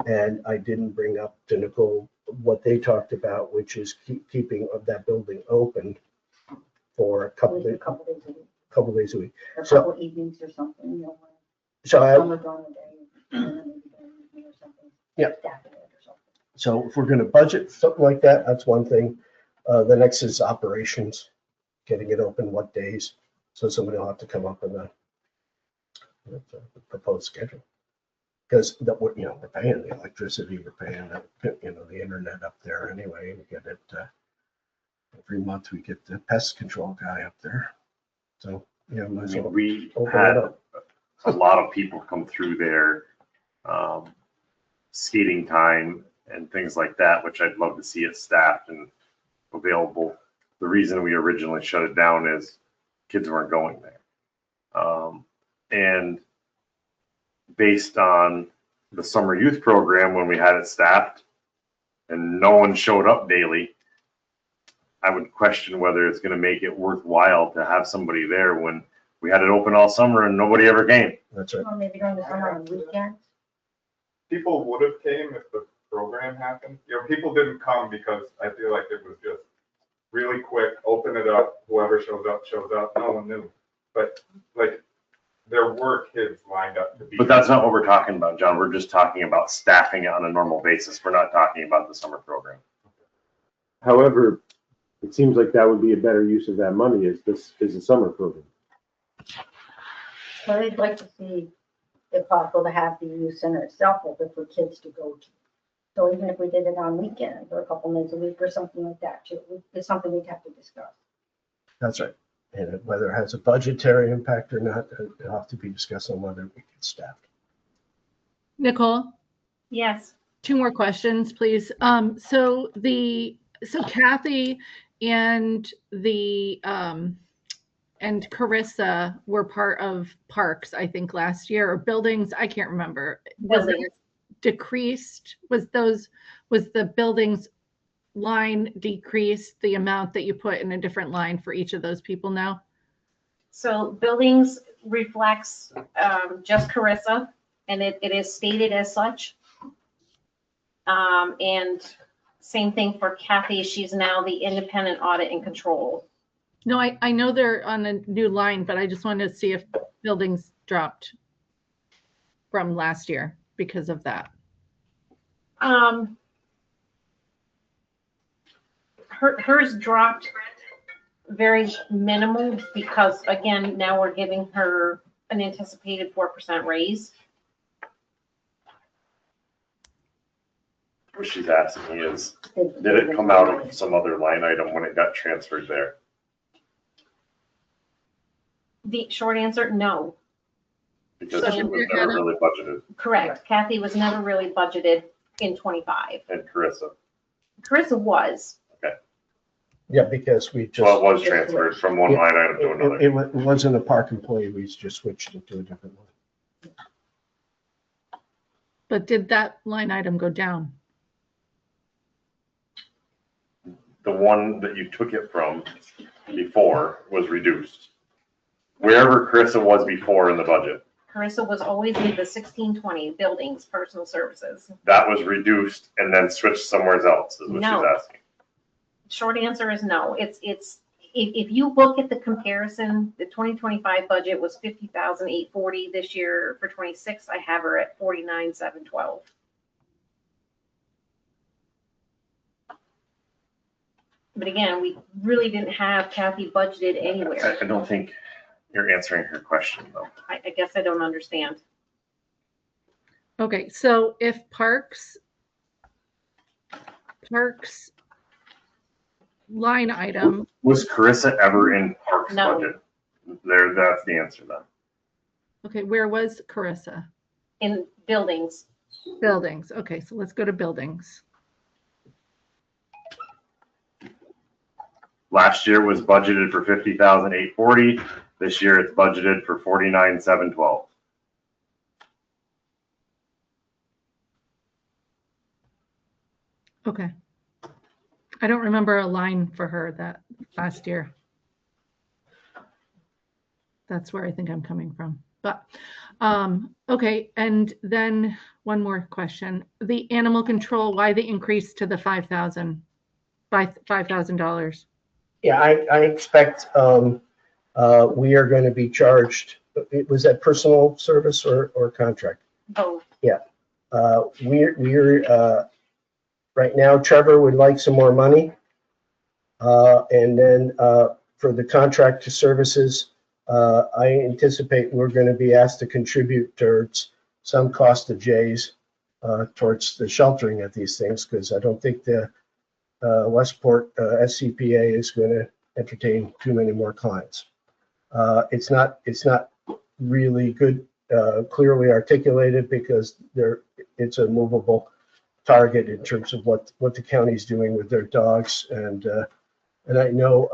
and I didn't bring up to Nicole what they talked about, which is keeping of that building open for a couple days a week.
Or a
So-
couple evenings or something,
So
Summer during the day, and then maybe during the evening or something.
Yeah.
Staffing it or something.
So if we're gonna budget something like that, that's one thing. The next is operations, getting it open, what days, so somebody will have to come up with a proposed schedule. Because we're paying the electricity, we're paying the internet up there anyway. We get it every month. We get the pest control guy up there. So might as well
We
open it
had
up.
a lot of people come through there, skating time and things like that, which I'd love to see it staffed and available. The reason we originally shut it down is kids weren't going there. And based on the summer youth program, when we had it staffed and no one showed up daily, I would question whether it's going to make it worthwhile to have somebody there when we had it open all summer and nobody ever came.
That's right.
Or maybe during the summer on weekends.
People would have came if the program happened. People didn't come because I feel like it was just really quick, open it up, whoever shows up, no one knew. But like, there were kids lined up to be.
But that's not what we're talking about, John. We're just talking about staffing it on a normal basis. We're not talking about the summer program.
However, it seems like that would be a better use of that money is the summer program.
So I'd like to see, if possible, to have the youth center itself open for kids to go to. So even if we did it on weekends or a couple nights a week or something like that, too, it's something we'd have to discuss.
That's right. And whether it has a budgetary impact or not, it'll have to be discussed on whether we get staffed.
Nicole,
Yes.
2 more questions, please. So Kathy and and Carissa were part of parks, I think, last year, or buildings. I can't remember. Was
Buildings.
it decreased? Was the buildings line decreased, the amount that you put in a different line for each of those people now?
So buildings reflects just Carissa, and it is stated as such. And same thing for Kathy. She's now the independent audit and control.
No, I know they're on a new line, but I just wanted to see if buildings dropped from last year because of that.
Hers dropped very minimal because again, now we're giving her an anticipated 4% raise.
what she's asking is, did it come out of some other line item when it got transferred there?
The short answer, no.
Because
So
she was
you're
never
gonna-
really budgeted,
Correct. Kathy was never really budgeted in 25.
and Carissa.
Carissa was.
Yeah, because we just.
Well, it was transferred from one line item to another.
It wasn't a park employee, we just switched it to a different one.
But did that line item go down?
The one that you took it from before was reduced. Wherever Carissa was before in the budget,
Carissa was always with the 1620 buildings, personal services.
that was reduced and then switched somewhere else, is what she's
No.
asking.
Short answer is no. If you look at the comparison, the 2025 budget was 50,840. This year for 26, I have her at 49,712. But again, we really didn't have Kathy budgeted anywhere.
I don't think you're answering her question, though.
I guess I don't understand.
Okay, so if Parks line item,
Was Carissa ever in Parks
No.
budget? There, that's the answer then.
okay, where was Carissa?
In buildings,
Buildings. Okay, so let's go to buildings.
Last year was budgeted for 50,840. This year it's budgeted for 49,712.
Okay. I don't remember a line for her that last year. That's where I think I'm coming from. But, okay, and then one more question. The animal control, why the increase to the $5,000?
Yeah, I expect, we are going to be charged, was that personal service or contract?
both.
We're, right now Trevor would like some more money. And then, for the contract to services, I anticipate we're going to be asked to contribute towards some cost of Jay's, towards the sheltering at these things, because I don't think the Westport SCPA is going to entertain too many more clients. It's not really good, clearly articulated, because it's a movable target in terms of what the county's doing with their dogs. And I know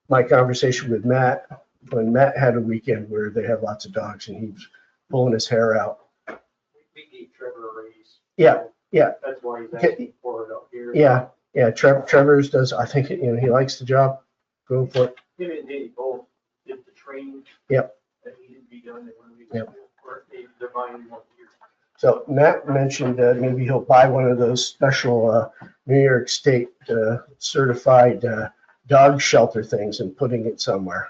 my conversation with Matt, when Matt had a weekend where they had lots of dogs and he was pulling his hair out.
We gave Trevor a raise.
Yeah, yeah.
That's why he's asking for it up here.
Yeah, Trevor's does, I think, he likes the job. Go for it.
Him and Danny both did the training.
Yep.
That needed to be done, and when we,
Yep.
they're buying 1 year.
So Matt mentioned that maybe he'll buy one of those special New York State certified dog shelter things and putting it somewhere.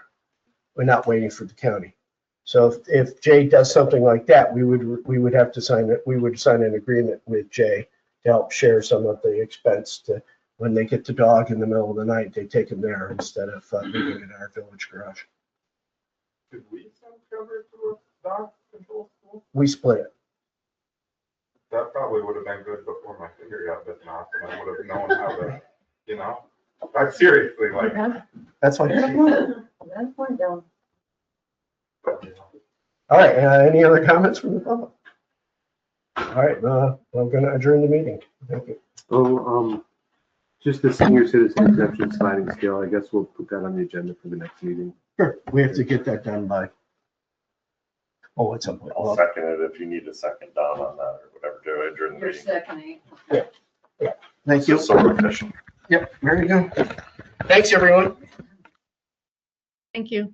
We're not waiting for the county. So if Jay does something like that, we would have to sign it. We would sign an agreement with Jay to help share some of the expense to when they get the dog in the middle of the night, they take him there instead of leaving it in our village garage.
Did we send Trevor to a dog control school?
We split it.
That probably would have been good before my finger got bitten off, and I would have known how to, I'm seriously like.
That's fine.
That's one down.
All right, any other comments from the public? All right, I'm going to adjourn the meeting. Thank you.
Just the senior citizen exemption sliding scale, I guess we'll put that on the agenda for the next meeting.
Sure, we have to get that done by, at some point.
I'll second it if you need a second down on that or whatever, do it during the
You're
meeting.
seconding.
Thank you.
It's so efficient.
Yep, very good. Thanks, everyone.
Thank you.